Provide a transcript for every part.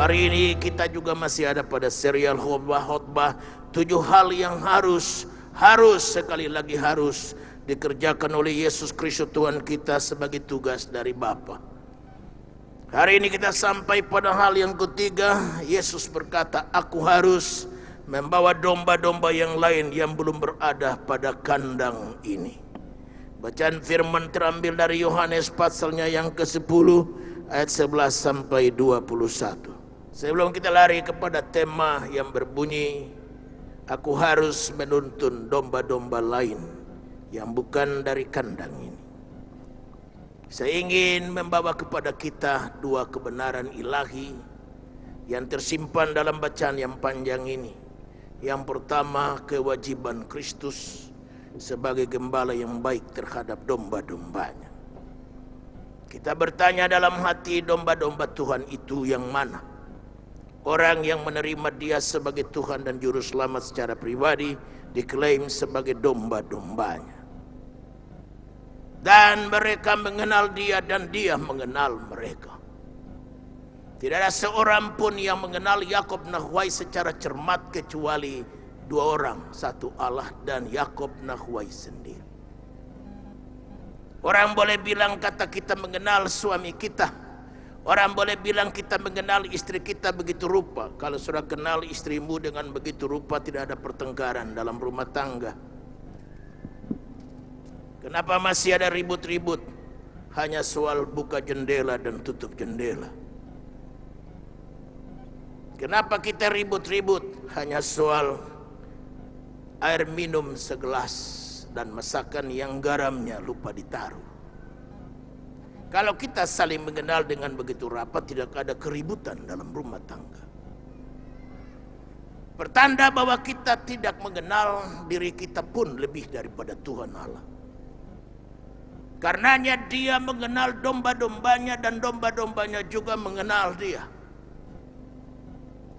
Hari ini kita juga masih ada pada serial khotbah 7 hal yang harus sekali lagi harus dikerjakan oleh Yesus Kristus Tuhan kita sebagai tugas dari Bapa. Hari ini kita sampai pada hal yang ketiga. Yesus berkata, aku harus membawa domba-domba yang lain yang belum berada pada kandang ini. Bacaan firman terambil dari Yohanes pasalnya yang ke-10 ayat 11 sampai 21. Sebelum kita lari kepada tema yang berbunyi, aku harus menuntun domba-domba lain yang bukan dari kandang ini. Saya ingin membawa kepada kita 2 kebenaran ilahi yang tersimpan dalam bacaan yang panjang ini. Yang pertama, kewajiban Kristus sebagai gembala yang baik terhadap domba-dombanya. Kita bertanya dalam hati, domba-domba Tuhan itu yang mana? Orang yang menerima Dia sebagai Tuhan dan Juru Selamat secara pribadi diklaim sebagai domba-dombanya. Dan mereka mengenal Dia dan Dia mengenal mereka. Tidak ada seorang pun yang mengenal Yakob Nahwai secara cermat kecuali 2 orang, satu Allah dan Yakob Nahwai sendiri. Orang boleh bilang kata kita mengenal suami kita. Orang boleh bilang kita mengenal istri kita begitu rupa. Kalau sudah kenal istrimu dengan begitu rupa, tidak ada pertengkaran dalam rumah tangga. Kenapa masih ada ribut-ribut? Hanya soal buka jendela dan tutup jendela. Kenapa kita ribut-ribut? Hanya soal air minum segelas dan masakan yang garamnya lupa ditaruh. Kalau kita saling mengenal dengan begitu rapat, tidak ada keributan dalam rumah tangga. Pertanda bahwa kita tidak mengenal diri kita pun lebih daripada Tuhan Allah. Karenanya Dia mengenal domba-dombanya dan domba-dombanya juga mengenal Dia.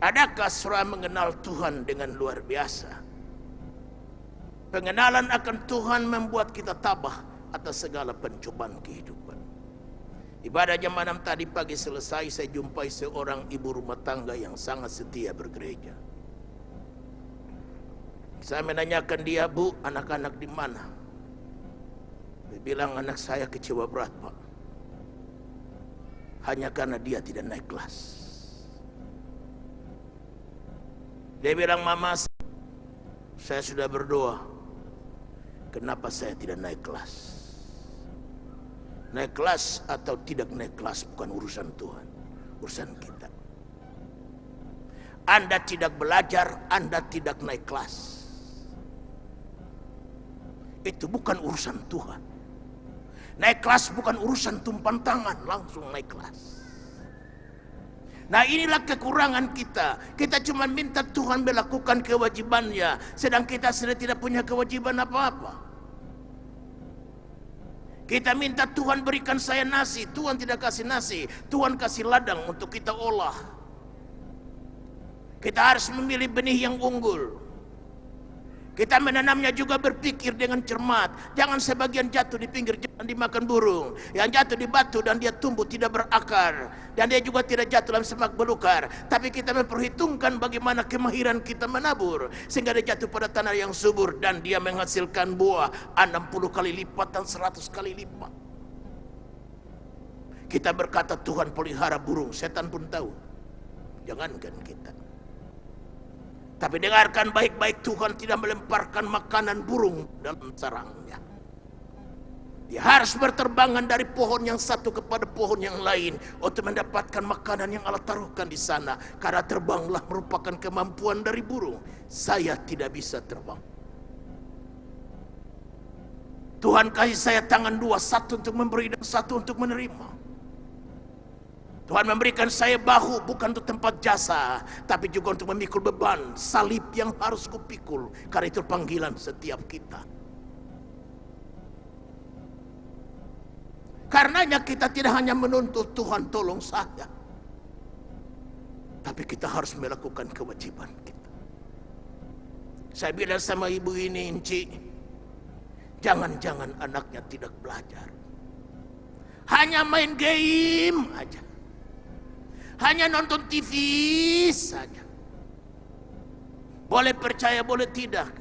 Adakah saudara mengenal Tuhan dengan luar biasa? Pengenalan akan Tuhan membuat kita tabah atas segala pencobaan kehidupan. Ibadah jam 6 tadi pagi selesai, saya jumpai seorang ibu rumah tangga yang sangat setia bergereja. Saya menanyakan dia, Bu, anak-anak di mana? Dia bilang, anak saya kecewa berat, Pak. Hanya karena dia tidak naik kelas. Dia bilang, Mama, saya sudah berdoa. Kenapa saya tidak naik kelas? Naik kelas atau tidak naik kelas bukan urusan Tuhan, urusan kita. Anda tidak belajar, Anda tidak naik kelas. Itu bukan urusan Tuhan. Naik kelas bukan urusan tumpan tangan, langsung naik kelas. Nah, inilah kekurangan kita. Kita cuma minta Tuhan melakukan kewajibannya, sedang kita sendiri tidak punya kewajiban apa-apa. Kita minta Tuhan berikan saya nasi, Tuhan tidak kasih nasi, Tuhan kasih ladang untuk kita olah. Kita harus memilih benih yang unggul. Kita menanamnya juga berpikir dengan cermat. Jangan sebagian jatuh di pinggir jalan dimakan burung, yang jatuh di batu dan dia tumbuh tidak berakar, dan dia juga tidak jatuh dalam semak belukar. Tapi kita memperhitungkan bagaimana kemahiran kita menabur, sehingga dia jatuh pada tanah yang subur dan dia menghasilkan buah 60 kali lipat dan 100 kali lipat. Kita berkata Tuhan pelihara burung, setan pun tahu. Jangankan kita. Tapi dengarkan baik-baik, Tuhan tidak melemparkan makanan burung dalam sarangnya. Dia harus berterbangan dari pohon yang satu kepada pohon yang lain untuk mendapatkan makanan yang Allah taruhkan di sana. Karena terbanglah merupakan kemampuan dari burung. Saya tidak bisa terbang. Tuhan kasih saya tangan 2, satu untuk memberi dan satu untuk menerima. Tuhan memberikan saya bahu bukan untuk tempat jasa, tapi juga untuk memikul beban salib yang harus kupikul. Karena itu panggilan setiap kita. Karenanya kita tidak hanya menuntut Tuhan tolong saya, tapi kita harus melakukan kewajiban kita. Saya bilang sama ibu ini, Inci, jangan-jangan anaknya tidak belajar, hanya main game aja. hanya nonton TV saja. Boleh percaya, boleh tidak.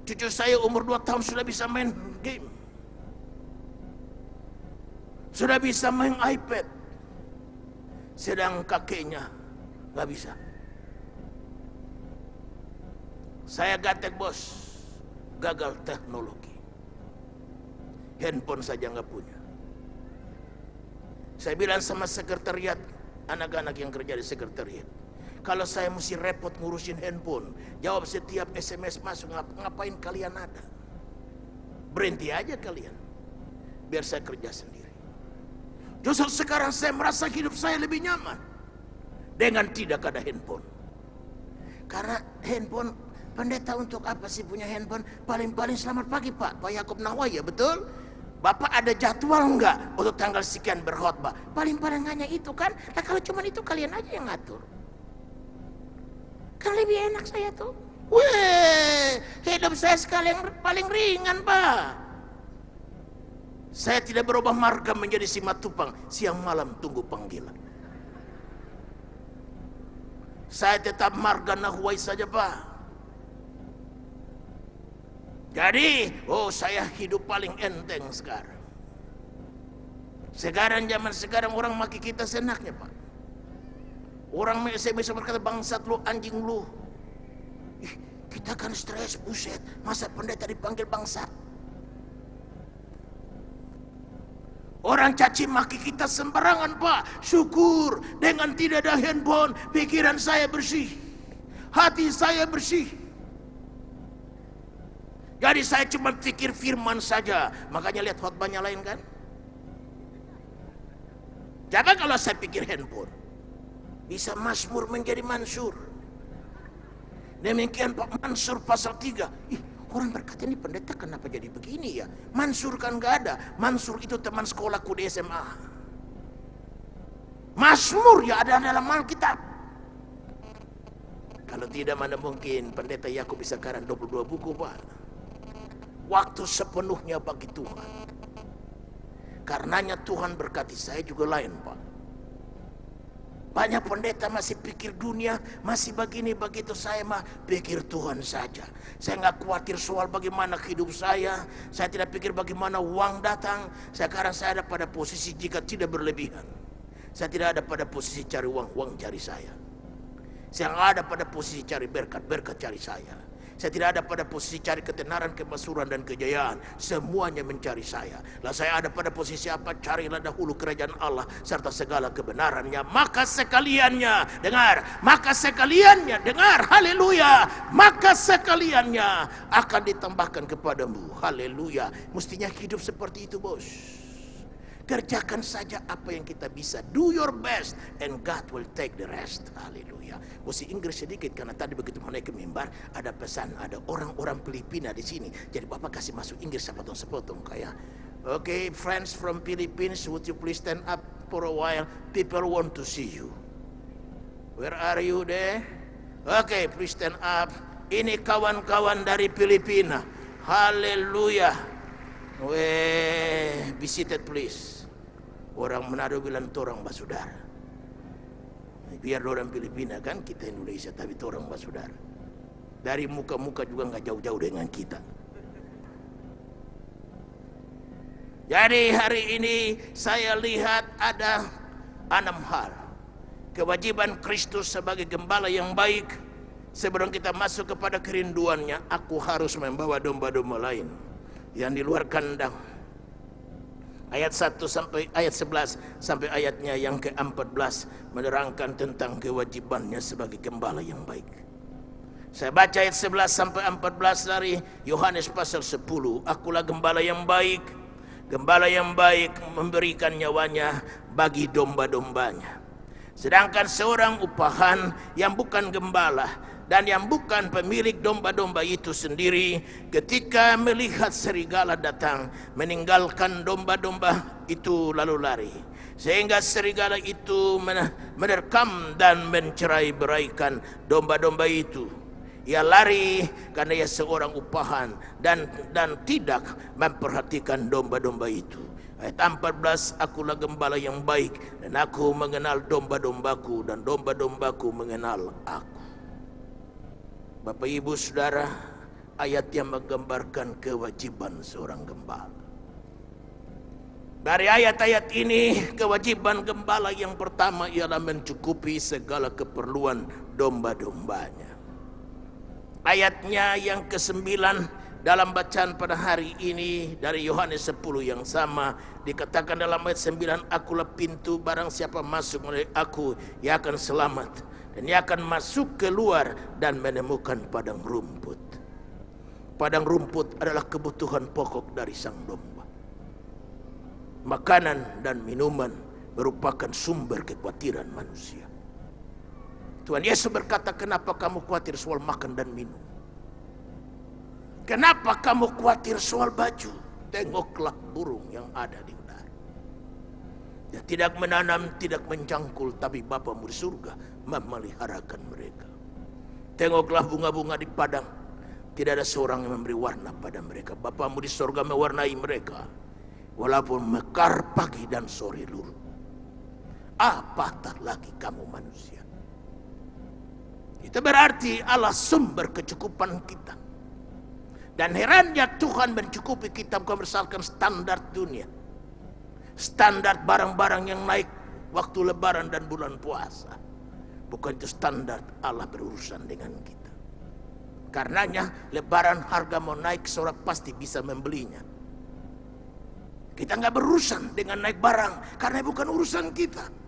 Cucu saya umur 2 tahun sudah bisa main game. Sudah bisa main iPad. Sedang kakeknya nggak bisa. Saya gatek bos, gagal teknologi. Handphone saja nggak punya. Saya bilang sama sekretariat, anak-anak yang kerja di sekretariat, kalau saya mesti repot ngurusin handphone, jawab setiap SMS masuk, ngapain kalian ada? Berhenti aja kalian, biar saya kerja sendiri. Justru sekarang saya merasa hidup saya lebih nyaman dengan tidak ada handphone. Karena handphone, pendeta untuk apa sih punya handphone? Paling-paling selamat pagi Pak Yakub Nawaya, betul? Bapak ada jadwal enggak untuk tanggal sekian berkhotbah? Paling-paling hanya itu kan? Nah kalau cuma itu kalian aja yang ngatur. Kan lebih enak saya tuh. Weh, hidup saya sekali yang paling ringan Pak. Saya tidak berubah marga menjadi Simatupang, siang malam tunggu panggilan. Saya tetap marga Nahuai saja Pak. Jadi, saya hidup paling enteng sekarang. Sekarang zaman sekarang orang maki kita senaknya Pak. Orang saya bisa berkata bangsat lu, anjing lu. Kita kan stres, buset. Masa pendeta dipanggil bangsat? Orang caci maki kita sembarangan Pak. Syukur dengan tidak ada handphone, pikiran saya bersih, hati saya bersih. Jadi saya cuma pikir firman saja. Makanya lihat khotbahnya lain kan. Jangan kalau saya pikir handphone, bisa Mazmur menjadi Mansur. Demikian Pak Mansur pasal 3. Orang berkata ini pendeta kenapa jadi begini ya? Mansur kan gak ada. Mansur itu teman sekolahku di SMA. Mazmur ya ada dalam Alkitab. Kalau tidak mana mungkin pendeta Yakub bisa karang 22 buku Pak. Waktu sepenuhnya bagi Tuhan. Karenanya Tuhan berkati saya juga lain Pak. Banyak pendeta masih pikir dunia, masih begini begitu, saya mah pikir Tuhan saja. Saya nggak khawatir soal bagaimana hidup saya tidak pikir bagaimana uang datang. Sekarang saya ada pada posisi jika tidak berlebihan. Saya tidak ada pada posisi cari uang, uang cari saya. Saya nggak ada pada posisi cari berkat, berkat cari saya. Saya tidak ada pada posisi cari ketenaran, kemasuran dan kejayaan. Semuanya mencari saya. Lah saya ada pada posisi apa? Carilah dahulu kerajaan Allah serta segala kebenarannya. Maka sekaliannya, dengar. Maka sekaliannya, dengar. Haleluya. Maka sekaliannya akan ditambahkan kepadamu. Haleluya. Mestinya hidup seperti itu bos. Kerjakan saja apa yang kita bisa. Do your best and God will take the rest. Haleluya. Mesti Inggris sedikit karena tadi begitu mau naik ke mimbar ada pesan, ada orang-orang Filipina di sini. Jadi Bapak kasih masuk Inggris sepotong-sepotong kayak. Okay, friends from Philippines, would you please stand up for a while? People want to see you. Where are you there? Okay, please stand up. Ini kawan-kawan dari Filipina. Haleluya. Weh, be seated please. Orang Manado bilang torang basudara. Biar orang Filipina kan, kita Indonesia, tapi torang basudara. Dari muka-muka juga nggak jauh-jauh dengan kita. Jadi hari ini saya lihat ada 6 hal. Kewajiban Kristus sebagai gembala yang baik. Sebelum kita masuk kepada kerinduannya, aku harus membawa domba-domba lain yang di luar kandang. Ayat 1 sampai ayat 11 sampai ayatnya yang ke-14 menerangkan tentang kewajibannya sebagai gembala yang baik. Saya baca ayat 11 sampai 14 dari Yohanes pasal 10. Akulah gembala yang baik. Gembala yang baik memberikan nyawanya bagi domba-dombanya. Sedangkan seorang upahan yang bukan gembala dan yang bukan pemilik domba-domba itu sendiri, ketika melihat serigala datang, meninggalkan domba-domba itu lalu lari. Sehingga serigala itu menerkam dan mencerai beraikan domba-domba itu. Ia lari karena ia seorang upahan dan tidak memperhatikan domba-domba itu. Ayat 14, akulah gembala yang baik dan aku mengenal domba-dombaku dan domba-dombaku mengenal aku. Bapak Ibu Saudara, ayat yang menggambarkan kewajiban seorang gembala. Dari ayat-ayat ini, kewajiban gembala yang pertama ialah mencukupi segala keperluan domba-dombanya. Ayatnya yang ke-9 dalam bacaan pada hari ini dari Yohanes 10 yang sama, dikatakan dalam ayat 9, akulah pintu, barang siapa masuk melalui aku, ia akan selamat. Dan ia akan masuk keluar dan menemukan padang rumput. Padang rumput adalah kebutuhan pokok dari sang domba. Makanan dan minuman merupakan sumber kekhawatiran manusia. Tuhan Yesus berkata, kenapa kamu khawatir soal makan dan minum? Kenapa kamu khawatir soal baju? Tengoklah burung yang ada di udara. Dia tidak menanam, tidak mencangkul, tapi Bapamu di surga memeliharakan mereka. Tengoklah bunga-bunga di padang, tidak ada seorang yang memberi warna pada mereka. Bapamu di surga mewarnai mereka, walaupun mekar pagi dan sore luru. Apatah lagi kamu manusia. Itu berarti Allah sumber kecukupan kita. Dan herannya Tuhan mencukupi kita bukan berdasarkan standar dunia. Standar barang-barang yang naik waktu lebaran dan bulan puasa. Bukan itu standar Allah berurusan dengan kita. Karenanya lebaran harga mau naik, seorang pasti bisa membelinya. Kita nggak berurusan dengan naik barang karena bukan urusan kita.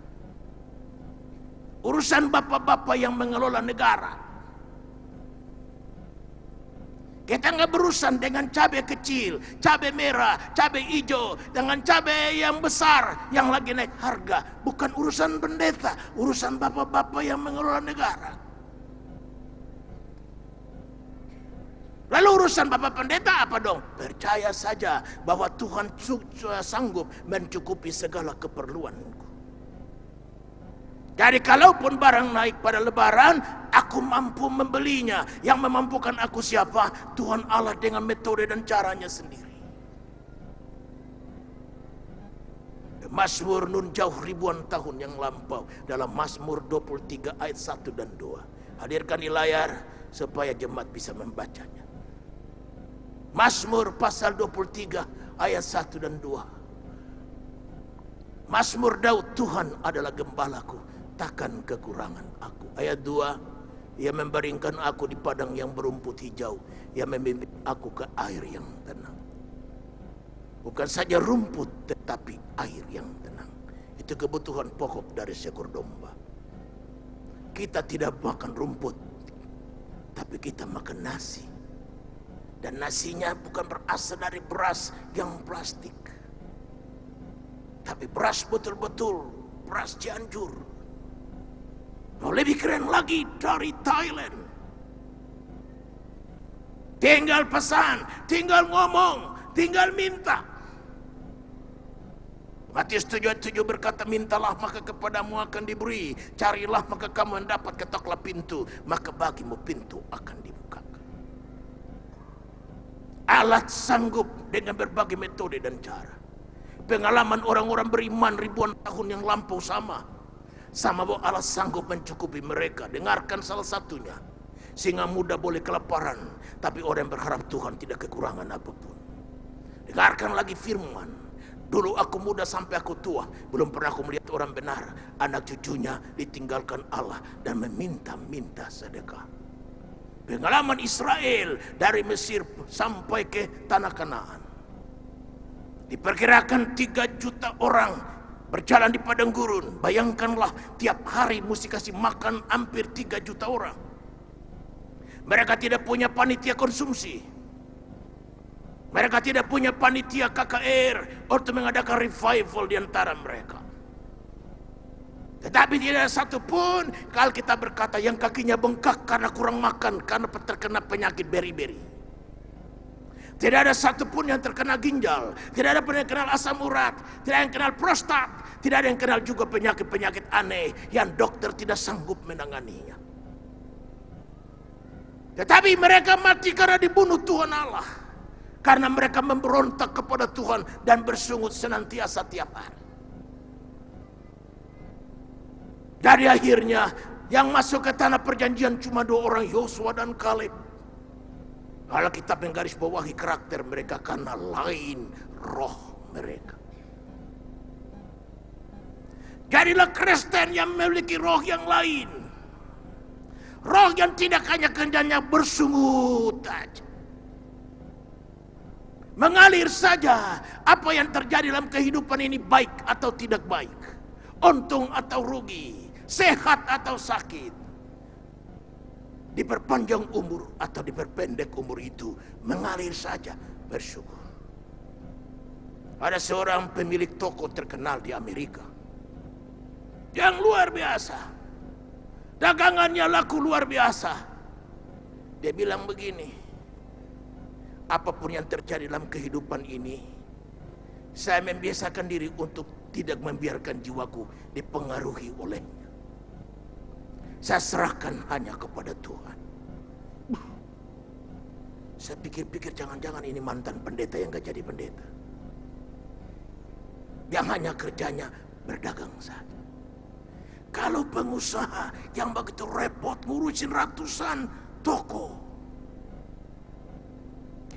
Urusan bapak-bapak yang mengelola negara. Kita nggak berurusan dengan cabai kecil, cabai merah, cabai hijau, dengan cabai yang besar yang lagi naik harga. Bukan urusan pendeta, urusan bapak-bapak yang mengelola negara. Lalu urusan bapak pendeta apa dong? Percaya saja bahwa Tuhan sanggup mencukupi segala keperluanku. Jadi kalaupun barang naik pada lebaran, aku mampu membelinya. Yang memampukan aku siapa? Tuhan Allah dengan metode dan caranya sendiri. Mazmur nun jauh ribuan tahun yang lampau. Dalam Mazmur 23 ayat 1 dan 2. Hadirkan di layar supaya jemaat bisa membacanya. Mazmur pasal 23 ayat 1 dan 2. Mazmur Daud, Tuhan adalah gembalaku, takkan kekurangan aku. Ayat 2, ia membaringkan aku di padang yang berumput hijau, ia membimbing aku ke air yang tenang. Bukan saja rumput, tetapi air yang tenang. Itu kebutuhan pokok dari seekor domba. Kita tidak makan rumput, tapi kita makan nasi. Dan nasinya bukan berasal dari beras yang plastik, tapi beras betul-betul, beras Cianjur. Mau lebih keren lagi, dari Thailand. Tinggal pesan, tinggal ngomong, tinggal minta. Matius 7:7 berkata, mintalah maka kepadamu akan diberi, carilah maka kamu mendapat, ketoklah pintu maka bagimu pintu akan dibukakan. Allah sanggup dengan berbagai metode dan cara. Pengalaman orang-orang beriman ribuan tahun yang lampau sama bahwa Allah sanggup mencukupi mereka. Dengarkan salah satunya. Singa muda boleh kelaparan, tapi orang yang berharap Tuhan tidak kekurangan apapun. Dengarkan lagi firman. Dulu aku muda sampai aku tua, belum pernah aku melihat orang benar, anak cucunya ditinggalkan Allah dan meminta-minta sedekah. Pengalaman Israel dari Mesir sampai ke tanah Kanaan. Diperkirakan 3 juta orang berjalan di padang gurun. Bayangkanlah, tiap hari mesti kasih makan hampir 3 juta orang. Mereka tidak punya panitia konsumsi. Mereka tidak punya panitia KKR untuk mengadakan revival di antara mereka. Tetapi tidak ada satupun kalau kita berkata yang kakinya bengkak karena kurang makan, karena terkena penyakit beri-beri. Tidak ada satupun yang terkena ginjal, tidak ada pun yang kenal asam urat, tidak ada yang kenal prostat, tidak ada yang kenal juga penyakit-penyakit aneh yang dokter tidak sanggup menanganinya. Tetapi mereka mati karena dibunuh Tuhan Allah. Karena mereka memberontak kepada Tuhan dan bersungut senantiasa tiap hari. Dari akhirnya yang masuk ke tanah perjanjian cuma 2 orang, Yosua dan Kaleb. Alkitab menggarisbawahi karakter mereka karena lain roh mereka. Jadilah Kristen yang memiliki roh yang lain. Roh yang tidak hanya kerjanya bersungut saja, mengalir saja. Apa yang terjadi dalam kehidupan ini baik atau tidak baik, untung atau rugi, sehat atau sakit, diperpanjang umur atau diperpendek umur, itu mengalir saja, bersyukur. Ada seorang pemilik toko terkenal di Amerika yang luar biasa, dagangannya laku luar biasa. Dia bilang begini, apapun yang terjadi dalam kehidupan ini, saya membiasakan diri untuk tidak membiarkan jiwaku dipengaruhi olehnya. Saya serahkan hanya kepada Tuhan. Saya pikir-pikir, jangan-jangan ini mantan pendeta yang gak jadi pendeta, yang hanya kerjanya berdagang saja. Kalau pengusaha yang begitu repot ngurusin ratusan toko,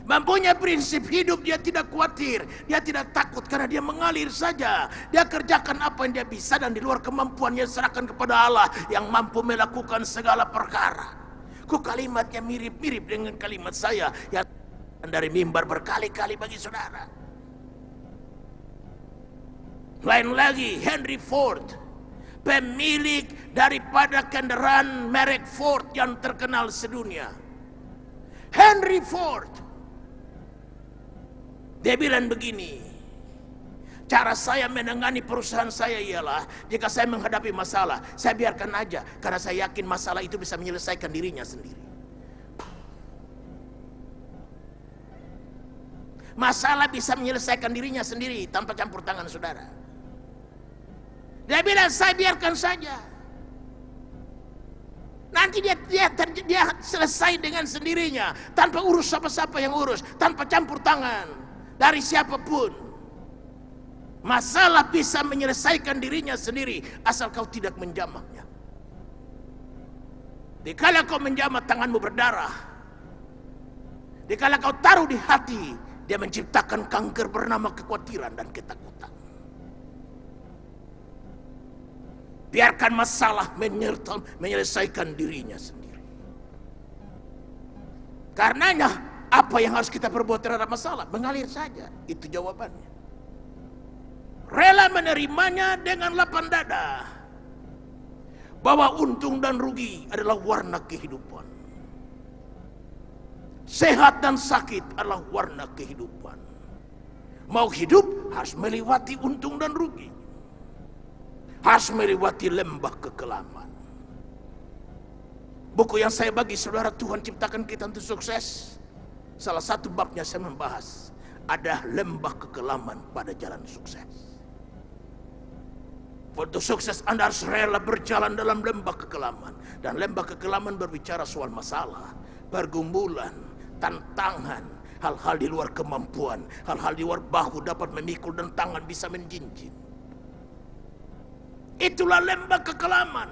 mempunyai prinsip hidup, dia tidak khawatir, dia tidak takut karena dia mengalir saja. Dia kerjakan apa yang dia bisa dan di luar kemampuannya serahkan kepada Allah yang mampu melakukan segala perkara. Kok kalimatnya mirip-mirip dengan kalimat saya yang dari mimbar berkali-kali bagi saudara. Lain lagi, Henry Ford, pemilik daripada kendaraan merek Ford yang terkenal sedunia. Henry Ford, dia bilang begini, cara saya menangani perusahaan saya ialah, jika saya menghadapi masalah, saya biarkan aja, karena saya yakin masalah itu bisa menyelesaikan dirinya sendiri. Masalah bisa menyelesaikan dirinya sendiri tanpa campur tangan saudara. Dia bilang, saya biarkan saja, nanti dia selesai dengan sendirinya, tanpa urus siapa-siapa yang urus, tanpa campur tangan dari siapapun. Masalah bisa menyelesaikan dirinya sendiri asal kau tidak menjamahnya. Dikala kau menjamah, tanganmu berdarah. Dikala kau taruh di hati, dia menciptakan kanker bernama kekhawatiran dan ketakutan. Biarkan masalah menyelesaikan dirinya sendiri. Karenanya, apa yang harus kita perbuat terhadap masalah? Mengalir saja, itu jawabannya. Rela menerimanya dengan lapang dada, bahwa untung dan rugi adalah warna kehidupan. Sehat dan sakit adalah warna kehidupan. Mau hidup harus melewati untung dan rugi, harus melewati lembah kekelaman. Buku yang saya bagi saudara, Tuhan ciptakan kita untuk sukses, salah satu babnya saya membahas ada lembah kekelaman pada jalan sukses. Untuk sukses Anda harus rela berjalan dalam lembah kekelaman. Dan lembah kekelaman berbicara soal masalah, pergumulan, tantangan, hal-hal di luar kemampuan, hal-hal di luar bahu dapat memikul dan tangan bisa menjinjing. Itulah lembah kekelaman.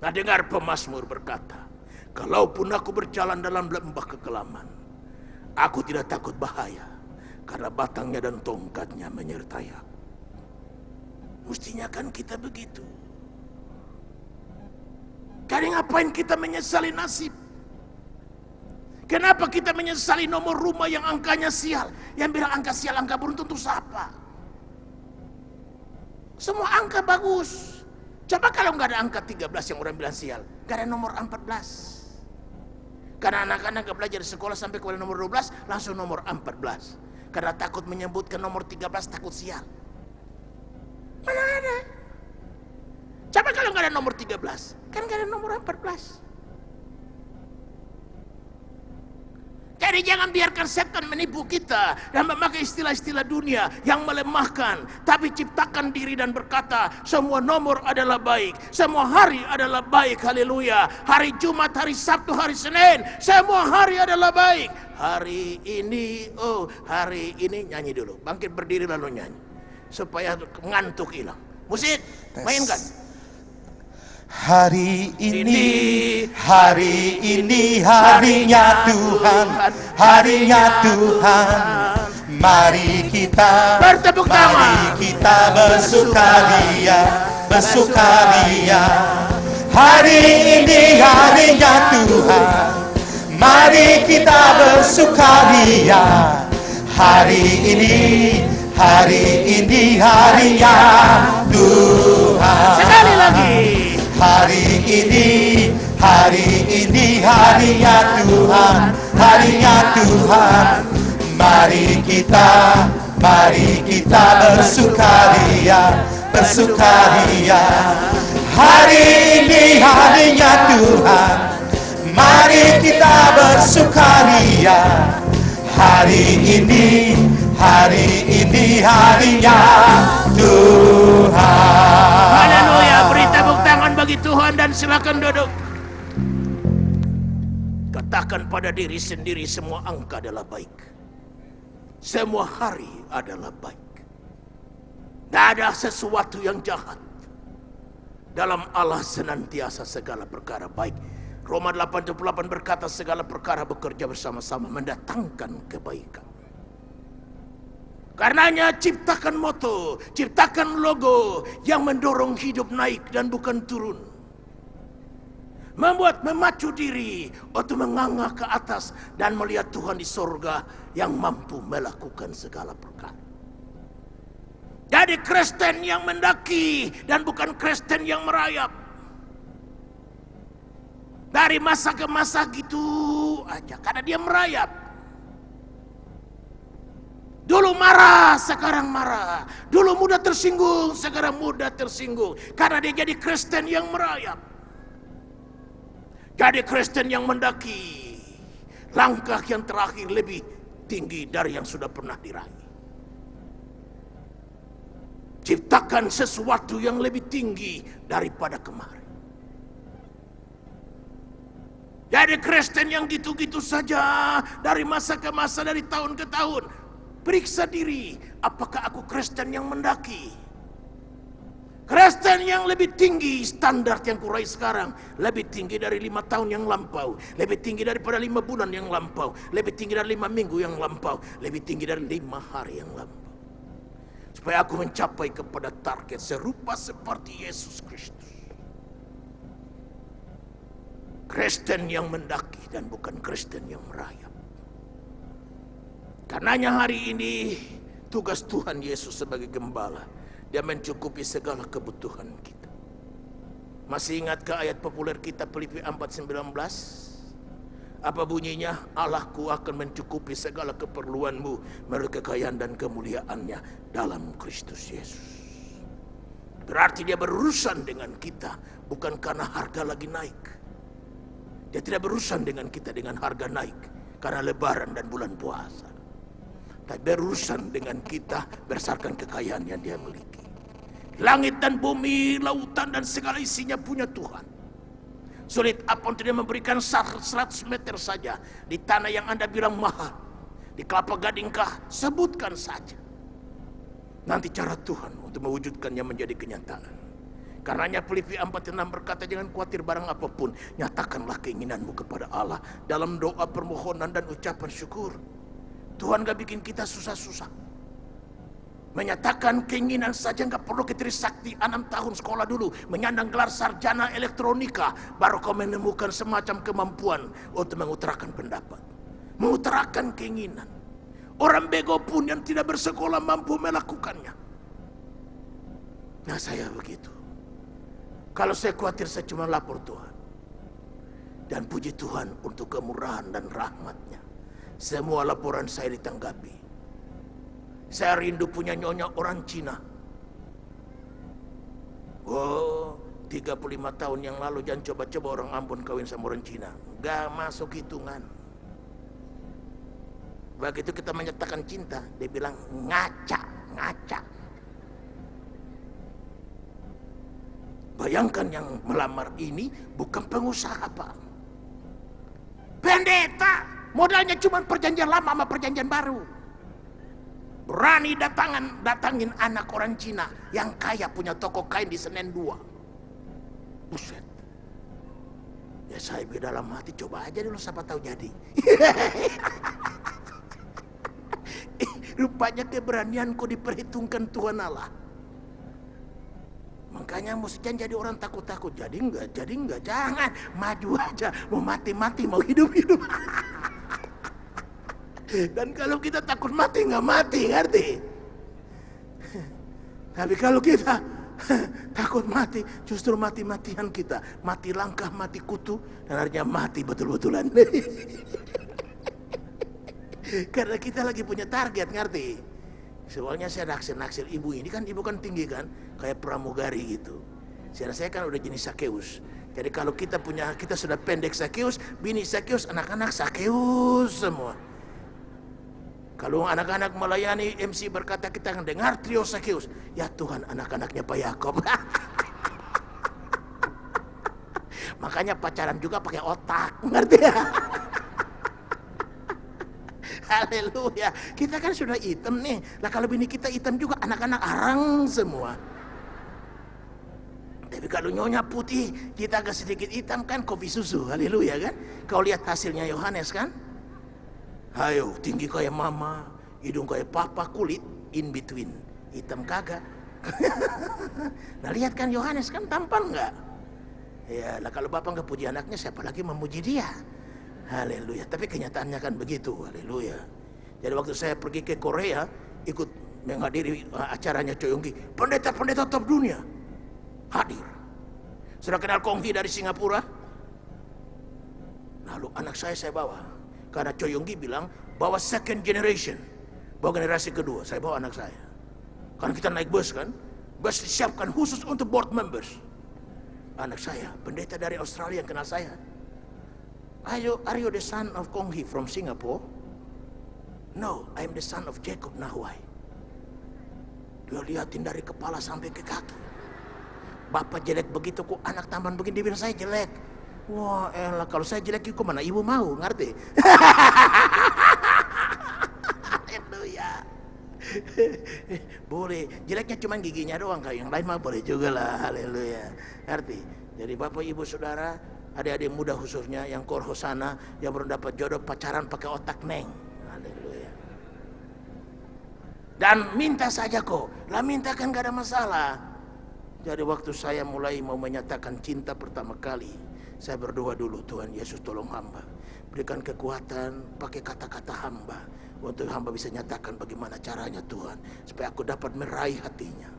Nah, dengar pemazmur berkata, kalaupun aku berjalan dalam lembah kekelaman, aku tidak takut bahaya, karena batangnya dan tongkatnya menyertai aku. Mestinya kan kita begitu. Karena ngapain kita menyesali nasib? Kenapa kita menyesali nomor rumah yang angkanya sial? Yang bilang angka sial, angka beruntung itu siapa? Semua angka bagus. Coba kalau nggak ada angka 13 yang orang bilang sial, nggak ada nomor 14. Karena anak-anak nggak belajar di sekolah sampai kepada nomor 12, langsung nomor 14. Karena takut menyebutkan nomor 13, takut sial. Mana ada? Coba kalau nggak ada nomor 13, kan nggak ada nomor 14. Jadi jangan biarkan setan menipu kita dan memakai istilah-istilah dunia yang melemahkan. Tapi ciptakan diri dan berkata, semua nomor adalah baik, semua hari adalah baik, haleluya. Hari Jumat, hari Sabtu, hari Senin, semua hari adalah baik. Hari ini, nyanyi dulu. Bangkit berdiri lalu nyanyi. Supaya ngantuk hilang. Musik, mainkan. Hari ini harinya Tuhan, harinya Tuhan. Mari kita bertepuk tangan, mari kita bersukaria, bersukaria. Hari ini harinya Tuhan, mari kita bersukaria. Hari ini harinya Tuhan. Sekali lagi. Hari ini harinya Tuhan, harinya Tuhan. Mari kita bersukaria, bersukaria. Hari ini harinya Tuhan, mari kita bersukaria. Hari ini harinya Tuhan. Haleluya, beri tepuk tangan bagi Tuhan dan silakan duduk. Katakan pada diri sendiri, semua angka adalah baik. Semua hari adalah baik. Tidak ada sesuatu yang jahat. Dalam Allah senantiasa segala perkara baik. Roma 8:28 berkata segala perkara bekerja bersama-sama mendatangkan kebaikan. Karenanya ciptakan moto, ciptakan logo yang mendorong hidup naik dan bukan turun. Memacu diri untuk menganga ke atas dan melihat Tuhan di sorga yang mampu melakukan segala perkara. Jadi Kristen yang mendaki dan bukan Kristen yang merayap. Dari masa ke masa gitu aja, karena dia merayap. Dulu marah, sekarang marah. Dulu mudah tersinggung, sekarang mudah tersinggung. Karena dia jadi Kristen yang merayap. Jadi Kristen yang mendaki. Langkah yang terakhir lebih tinggi dari yang sudah pernah diraih. Ciptakan sesuatu yang lebih tinggi daripada kemarin. Jadi Kristen yang gitu-gitu saja, dari masa ke masa, dari tahun ke tahun. Periksa diri, apakah aku Kristen yang mendaki? Kristen yang lebih tinggi standar yang kurai sekarang, lebih tinggi dari 5 tahun yang lampau, lebih tinggi daripada 5 bulan yang lampau, lebih tinggi dari 5 minggu yang lampau, lebih tinggi dari 5 hari yang lampau. Supaya aku mencapai kepada target serupa seperti Yesus Kristus. Kristen yang mendaki dan bukan Kristen yang merayap. Karenanya hari ini tugas Tuhan Yesus sebagai gembala, Dia mencukupi segala kebutuhan kita. Masih ingatkah ayat populer kita Filipi 4:19? Apa bunyinya? Allahku akan mencukupi segala keperluanmu melalui kekayaan dan kemuliaannya dalam Kristus Yesus. Berarti Dia berurusan dengan kita bukan karena harga lagi naik. Dia tidak berurusan dengan kita dengan harga naik karena lebaran dan bulan puasa. Tapi berurusan dengan kita berdasarkan kekayaan yang Dia miliki. Langit dan bumi, lautan dan segala isinya punya Tuhan. Sulit apa untuk Dia memberikan 100 meter saja di tanah yang Anda bilang mahal. Di Kelapa Gadingkah, sebutkan saja. Nanti cara Tuhan untuk mewujudkannya menjadi kenyataan. Karenanya Filipi 4:6 berkata, jangan khawatir barang apapun, nyatakanlah keinginanmu kepada Allah dalam doa, permohonan dan ucapan syukur. Tuhan gak bikin kita susah-susah. Menyatakan keinginan saja gak perlu ke Trisakti 6 tahun sekolah dulu, menyandang gelar sarjana elektronika, baru kau menemukan semacam kemampuan untuk mengutarakan pendapat, mengutarakan keinginan. Orang bego pun yang tidak bersekolah mampu melakukannya. Nah, saya begitu. Kalau saya khawatir, saya cuma lapor Tuhan. Dan puji Tuhan untuk kemurahan dan rahmat-Nya. Semua laporan saya ditanggapi. Saya rindu punya nyonya orang Cina. Oh, 35 tahun yang lalu jangan coba-coba orang Ambon kawin sama orang Cina. Gak masuk hitungan. Begitu kita menyatakan cinta, dia bilang ngaca. Bayangkan yang melamar ini bukan pengusaha, Pak. Pendeta, modalnya cuma perjanjian lama sama perjanjian baru. Berani datangin anak orang Cina yang kaya, punya toko kain di Senen 2. Buset. Ya saya dalam hati, coba aja dulu siapa tahu jadi. Rupanya keberanianku diperhitungkan Tuhan Allah. Makanya mestinya jadi orang takut-takut. Jadi enggak, jangan. Maju aja, mau mati-mati, mau hidup-hidup. Dan kalau kita takut mati, nggak mati, ngerti? Tapi kalau kita takut mati, justru mati-matian kita. Mati langkah, mati kutu, dan akhirnya mati betul-betulan. Karena kita lagi punya target, ngerti? Soalnya saya naksir ibu ini kan, ibu kan tinggi kan, kayak pramugari gitu. Saya kan udah jenis Sakeus. Jadi kalau kita sudah pendek Sakeus, bini Sakeus, anak-anak Sakeus semua. Kalau anak-anak melayani MC berkata, kita akan dengar trio Sakeus. Ya Tuhan, anak-anaknya Pak Yakob. Makanya pacaran juga pakai otak, ngerti ya? Haleluya. Kita kan sudah hitam nih. Lah kalau bini kita hitam juga, anak-anak arang semua. Tapi kalau nyonya putih, kita agak sedikit hitam kan, kopi susu. Haleluya kan? Kau lihat hasilnya Yohanes kan? Ayo, tinggi kayak mama, hidung kayak papa, kulit in between, hitam kagak. Nah lihat kan Yohanes kan tampan nggak? Ya, lah kalau bapak nggak puji anaknya, siapa lagi memuji dia? Haleluya. Tapi kenyataannya kan begitu. Haleluya. Jadi waktu saya pergi ke Korea, ikut menghadiri acaranya Choi Yong-gi, pendeta-pendeta top dunia hadir. Sudah kenal Kong Hee dari Singapura? Lalu anak saya bawa. Karena Choi Yong-gi bilang, bawa second generation, bawa generasi kedua, saya bawa anak saya. Karena kita naik bus kan, bus disiapkan khusus untuk board members. Anak saya, pendeta dari Australia yang kenal saya. Are you the son of Kong Hee from Singapore? No, I am the son of Jacob Nahuai. Dia liatin dari kepala sampai ke kaki. Bapak jelek begitu kok, anak tampan begini, dia bilang saya jelek. Wah elah, kalau saya jelek kok mana ibu mau, ngerti? Haleluya. Boleh, jeleknya cuma giginya doang, kayak yang lain mah boleh juga lah. Haleluya. Ngerti? Jadi bapak ibu saudara, adik-adik muda khususnya yang korhosana, yang belum dapat jodoh, pacaran pakai otak neng. Haleluya. Dan minta saja kok, lah minta kan gak ada masalah. Jadi waktu saya mulai mau menyatakan cinta pertama kali, saya berdoa dulu, Tuhan Yesus tolong hamba, berikan kekuatan, pakai kata-kata hamba, untuk hamba bisa nyatakan bagaimana caranya Tuhan, supaya aku dapat meraih hatinya.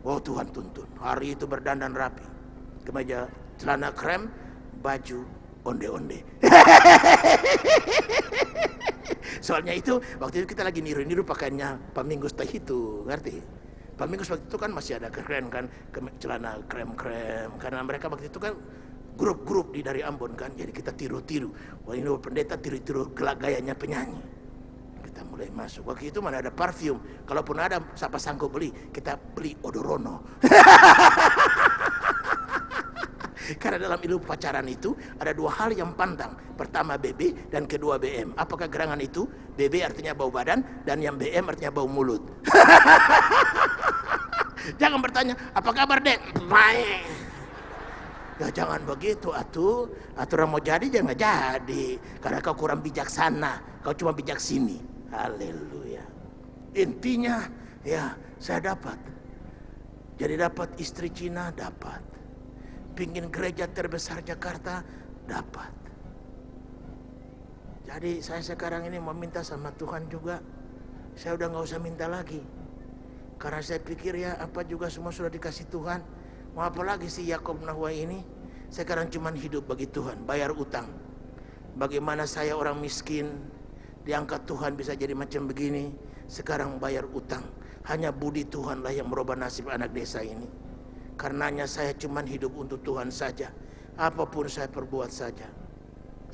Oh Tuhan tuntun, hari itu berdandan rapi, kemeja celana krem, baju onde-onde. Soalnya itu, waktu itu kita lagi niru-niru pakaiannya Pak Mingus teh itu, ngerti? Pak Mingus waktu itu kan masih ada keren kan, celana krem-krem, karena mereka waktu itu kan grup-grup dari Ambon kan, jadi kita tiru-tiru. Wah ini pendeta tiru-tiru gayanya penyanyi. Kita mulai masuk. Waktu itu mana ada parfum, kalaupun ada siapa sanggup beli, kita beli Odorono. Karena dalam ilmu pacaran itu ada dua hal yang pantang. Pertama BB dan kedua BM. Apakah gerangan itu? BB artinya bau badan dan yang BM artinya bau mulut. Jangan bertanya, apa kabar Dek? Baik. Ya jangan begitu atuh. Aturan mau jadi jangan jadi. Karena kau kurang bijaksana. Kau cuma bijak sini. Haleluya. Intinya ya saya dapat. Jadi dapat istri Cina, dapat. Pingin gereja terbesar Jakarta, dapat. Jadi saya sekarang ini meminta sama Tuhan juga. Saya udah gak usah minta lagi. Karena saya pikir ya apa juga semua sudah dikasih Tuhan. Mau apa lagi sih Yakob Nahuai ini? Sekarang cuma hidup bagi Tuhan, bayar utang. Bagaimana saya orang miskin, diangkat Tuhan bisa jadi macam begini. Sekarang bayar utang. Hanya budi Tuhanlah yang merubah nasib anak desa ini. Karenanya saya cuma hidup untuk Tuhan saja. Apapun saya perbuat saja.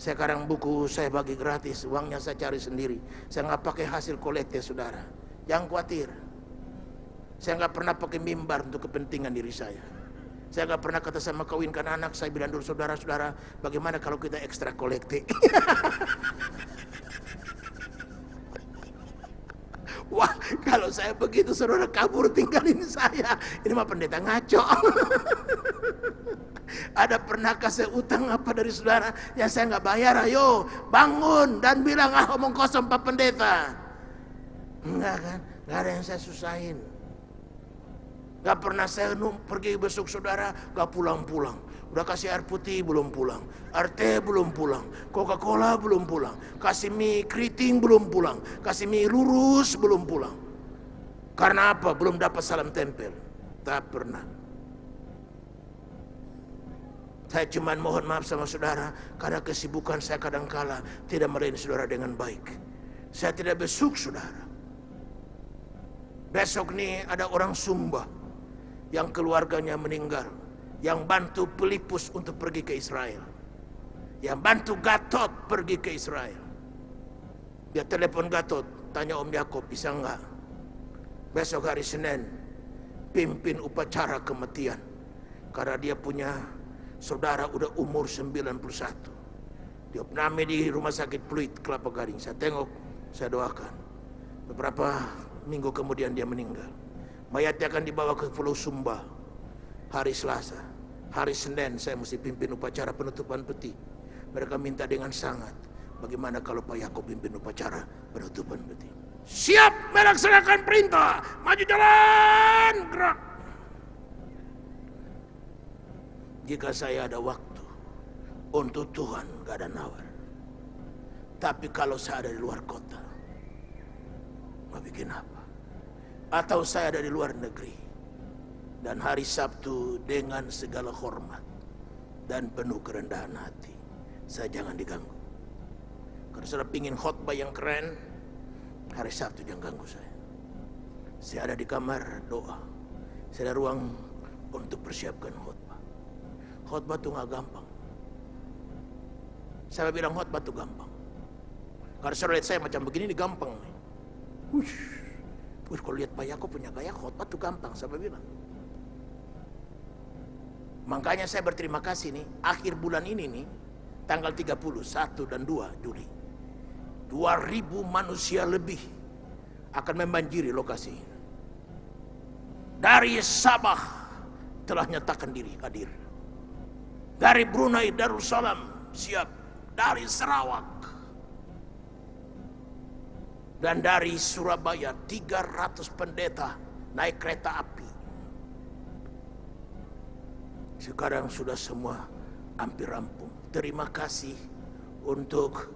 Sekarang buku saya bagi gratis, uangnya saya cari sendiri. Saya nggak pakai hasil kolekte, saudara. Jangan khawatir. Saya nggak pernah pakai mimbar untuk kepentingan diri saya. Saya nggak pernah kata sama kawinkan anak. Saya bilang dulu, saudara-saudara, bagaimana kalau kita ekstra kolekte? Wah, kalau saya begitu saudara kabur tinggalin saya. Ini mah pendeta ngaco. Ada pernahkah saya utang apa dari saudara yang saya nggak bayar? Ayo bangun dan bilang omong kosong Pak Pendeta. Enggak kan? Nggak ada yang saya susahin. Nggak pernah saya pergi besok saudara nggak pulang-pulang. Udah kasih air putih belum pulang, air teh belum pulang, Coca-Cola belum pulang, kasih mie keriting belum pulang, kasih mie lurus belum pulang. Karena apa? Belum dapat salam tempel. Tak pernah. Saya cuma mohon maaf sama saudara karena kesibukan saya kadangkala tidak melayani saudara dengan baik. Saya tidak besuk saudara. Besok nih ada orang Sumba yang keluarganya meninggal, yang bantu Filipus untuk pergi ke Israel, yang bantu Gatot pergi ke Israel. Dia telepon Gatot, tanya Om Yakob bisa enggak besok hari Senin pimpin upacara kematian, karena dia punya saudara udah umur 91. Dia nami di rumah sakit Pluit Kelapa Gading. Saya tengok, saya doakan. Beberapa minggu kemudian dia meninggal. Mayatnya akan dibawa ke Pulau Sumba hari Selasa. Hari Senin saya mesti pimpin upacara penutupan peti. Mereka minta dengan sangat, bagaimana kalau Pak Yakob pimpin upacara penutupan peti? Siap melaksanakan perintah. Maju jalan, gerak. Jika saya ada waktu untuk Tuhan, gak ada nawar. Tapi kalau saya ada di luar kota, mau bikin apa? Atau saya ada di luar negeri, dan hari Sabtu dengan segala hormat dan penuh kerendahan hati, saya jangan diganggu. Kalau saudara pingin khotbah yang keren, hari Sabtu jangan ganggu saya. Saya ada di kamar doa. Saya ada ruang untuk persiapkan khotbah. Khotbah itu gak gampang. Saya bilang khotbah itu gampang. Kalau saudara lihat saya macam begini, ini gampang nih. Kalau lihat Pak Yakob punya gaya khotbah itu gampang, saya bilang. Makanya saya berterima kasih nih, akhir bulan ini nih, tanggal 30, 1 dan 2 Juli, 2.000 manusia lebih akan membanjiri lokasi ini. Dari Sabah telah nyatakan diri hadir. Dari Brunei Darussalam siap. Dari Sarawak. Dan dari Surabaya 300 pendeta naik kereta api. Sekarang sudah semua hampir rampung. Terima kasih untuk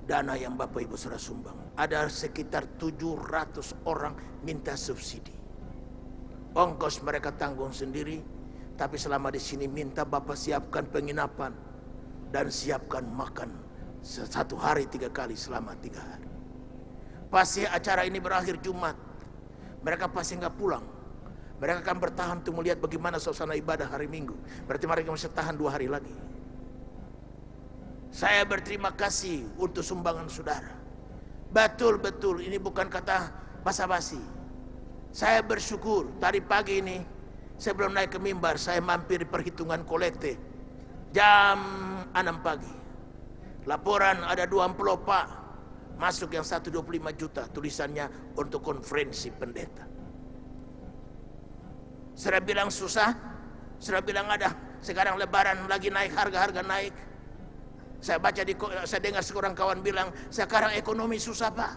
dana yang Bapak Ibu sudah sumbang. Ada sekitar 700 orang minta subsidi. Ongkos mereka tanggung sendiri, tapi selama di sini minta Bapak siapkan penginapan dan siapkan makan 1 hari 3 kali selama 3 hari. Pasti acara ini berakhir Jumat. Mereka pasti nggak pulang. Mereka akan bertahan untuk melihat bagaimana suasana ibadah hari Minggu. Berarti mereka masih tahan 2 hari lagi. Saya berterima kasih untuk sumbangan saudara. Betul-betul ini bukan kata basa-basi. Saya bersyukur tadi pagi ini saya belum naik ke mimbar, saya mampir di perhitungan kolekte jam 6 pagi. Laporan ada 2 amplop Pak, masuk yang 125 juta, tulisannya untuk konferensi pendeta. Saya bilang susah, saya bilang ada, sekarang lebaran lagi naik, harga-harga naik. Saya baca saya dengar seorang kawan bilang, sekarang ekonomi susah Pak.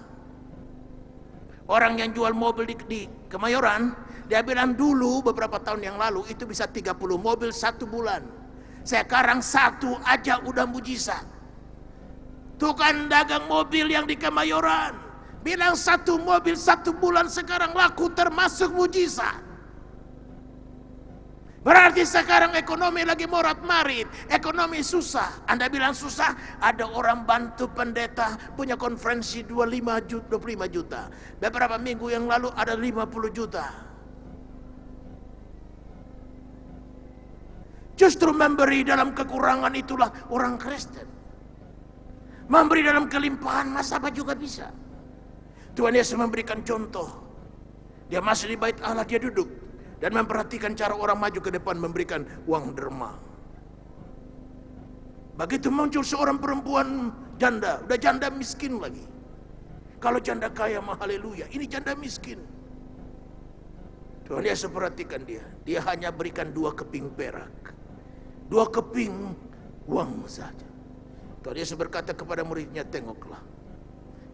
Orang yang jual mobil di Kemayoran, dia bilang dulu beberapa tahun yang lalu itu bisa 30 mobil 1 bulan. Sekarang 1 aja udah mujizat. Tukang dagang mobil yang di Kemayoran bilang 1 mobil 1 bulan sekarang laku, termasuk mujizat. Berarti sekarang ekonomi lagi morat-marit, ekonomi susah. Anda bilang susah, ada orang bantu pendeta punya konferensi 25 juta. Beberapa minggu yang lalu ada 50 juta. Justru memberi dalam kekurangan itulah orang Kristen. Memberi dalam kelimpahan, mas apa juga bisa. Tuhan Yesus memberikan contoh. Dia masuk di bait Allah, dia duduk dan memperhatikan cara orang maju ke depan memberikan uang derma. Begitu muncul seorang perempuan janda, udah janda miskin lagi. Kalau janda kaya mah haleluya, ini janda miskin. Tuhan Yesus perhatikan dia. Dia hanya berikan 2 keping perak, 2 keping uang saja. Tuhan Yesus berkata kepada muridnya, tengoklah,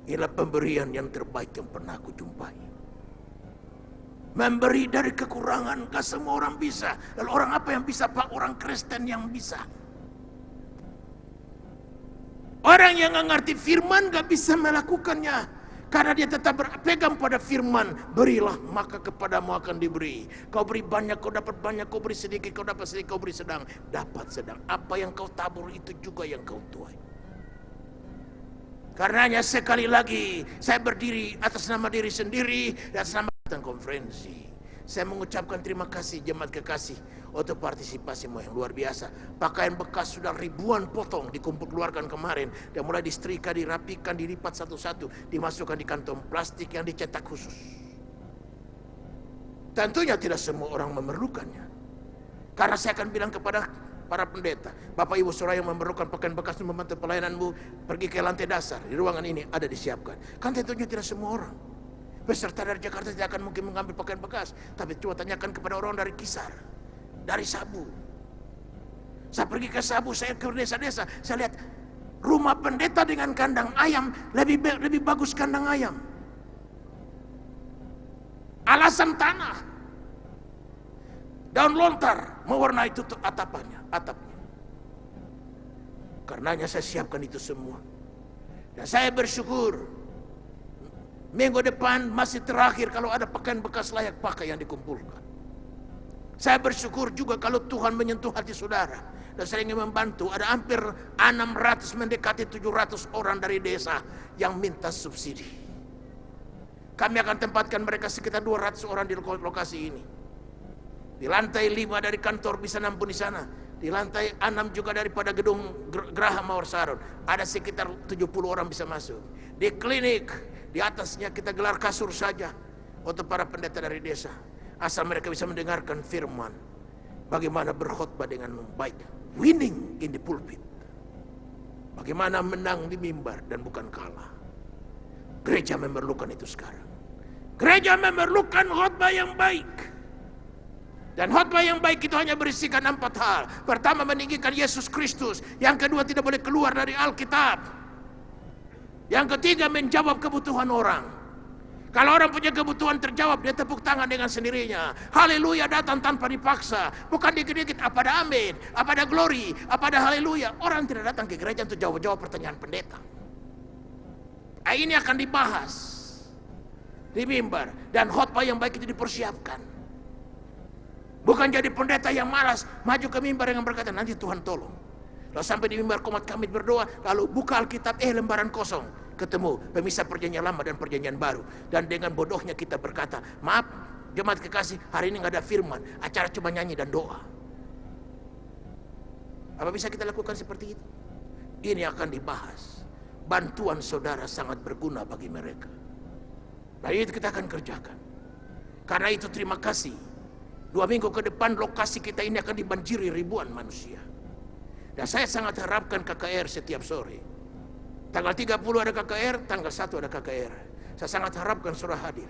inilah pemberian yang terbaik yang pernah aku jumpai. Memberi dari kekurangan, gak semua orang bisa. Lalu orang apa yang bisa, Pak? Orang Kristen yang bisa. Orang yang gak ngerti firman gak bisa melakukannya. Karena dia tetap berpegang pada firman. Berilah maka kepadamu akan diberi. Kau beri banyak, kau dapat banyak. Kau beri sedikit, kau dapat sedikit. Kau beri sedang, dapat sedang. Apa yang kau tabur itu juga yang kau tuai. Karenanya sekali lagi saya berdiri atas nama diri sendiri dan atas nama konferensi. Saya mengucapkan terima kasih jemaat kekasih untuk partisipasimu yang luar biasa. Pakaian bekas sudah ribuan potong dikumpul keluarkan kemarin dan mulai disetrika, dirapikan, dilipat satu-satu, dimasukkan di kantong plastik yang dicetak khusus. Tentunya tidak semua orang memerlukannya. Karena saya akan bilang kepada para pendeta, Bapak Ibu Saudara yang memerlukan pakaian bekas untuk membantu pelayananmu, pergi ke lantai dasar, di ruangan ini ada disiapkan. Kan tentunya tidak semua orang. Peserta dari Jakarta tidak akan mungkin mengambil pakaian bekas, tapi coba tanyakan kepada orang dari Kisar, dari Sabu. Saya pergi ke Sabu, saya ke desa-desa, saya lihat rumah pendeta dengan kandang ayam lebih bagus kandang ayam. Alasan tanah, daun lontar mewarnai tutup atapnya. Karenanya saya siapkan itu semua, dan saya bersyukur. Minggu depan masih terakhir kalau ada pakaian bekas layak pakai yang dikumpulkan. Saya bersyukur juga kalau Tuhan menyentuh hati saudara. Dan saya ingin membantu, ada hampir 600 mendekati 700 orang dari desa yang minta subsidi. Kami akan tempatkan mereka sekitar 200 orang di lokasi ini. Di lantai 5 dari kantor bisa nampung di sana. Di lantai 6 juga daripada gedung Geraha Mawar Saron. Ada sekitar 70 orang bisa masuk. Di klinik, di atasnya kita gelar kasur saja untuk para pendeta dari desa. Asal mereka bisa mendengarkan firman. Bagaimana berkhotbah dengan baik. Winning in the pulpit. Bagaimana menang di mimbar dan bukan kalah. Gereja memerlukan itu sekarang. Gereja memerlukan khotbah yang baik. Dan khotbah yang baik itu hanya berisikan 4 hal. Pertama, meninggikan Yesus Kristus. Yang kedua, tidak boleh keluar dari Alkitab. Yang ketiga, menjawab kebutuhan orang. Kalau orang punya kebutuhan terjawab, dia tepuk tangan dengan sendirinya. Haleluya, datang tanpa dipaksa. Bukan dikit-dikit, apa ada amin, apa ada glory, apa ada haleluya. Orang tidak datang ke gereja untuk jawab-jawab pertanyaan pendeta. Ini akan dibahas di mimbar. Dan khotbah yang baik itu dipersiapkan. Bukan jadi pendeta yang malas, maju ke mimbar dengan berkata, nanti Tuhan tolong. Lalu sampai di mimbar komat kami berdoa, lalu buka Alkitab, lembaran kosong. Ketemu pemisah perjanjian lama dan perjanjian baru. Dan dengan bodohnya kita berkata, maaf jemaat kekasih, hari ini gak ada firman, acara cuma nyanyi dan doa. Apa bisa kita lakukan seperti itu? Ini akan dibahas. Bantuan saudara sangat berguna bagi mereka. Nah itu kita akan kerjakan. Karena itu terima kasih. 2 minggu ke depan lokasi kita ini akan dibanjiri ribuan manusia. Dan saya sangat harapkan KKR setiap sore. Tanggal 30 ada KKR, tanggal 1 ada KKR. Saya sangat harapkan saudara hadir.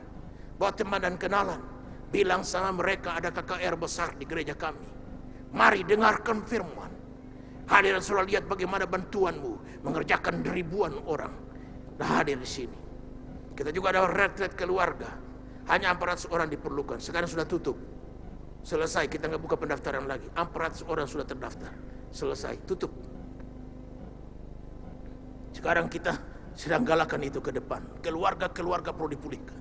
Bawa teman dan kenalan. Bilang sama mereka ada KKR besar di gereja kami. Mari dengarkan firman. Hadirin saudara lihat bagaimana bantuanmu mengerjakan ribuan orang. Nah, hadir di sini. Kita juga ada retret keluarga. Hanya 400 orang diperlukan. Sekarang sudah tutup. Selesai, kita nggak buka pendaftaran lagi. 400 orang sudah terdaftar. Selesai, tutup. Sekarang kita sedang galakan itu ke depan. Keluarga-keluarga perlu dipulihkan.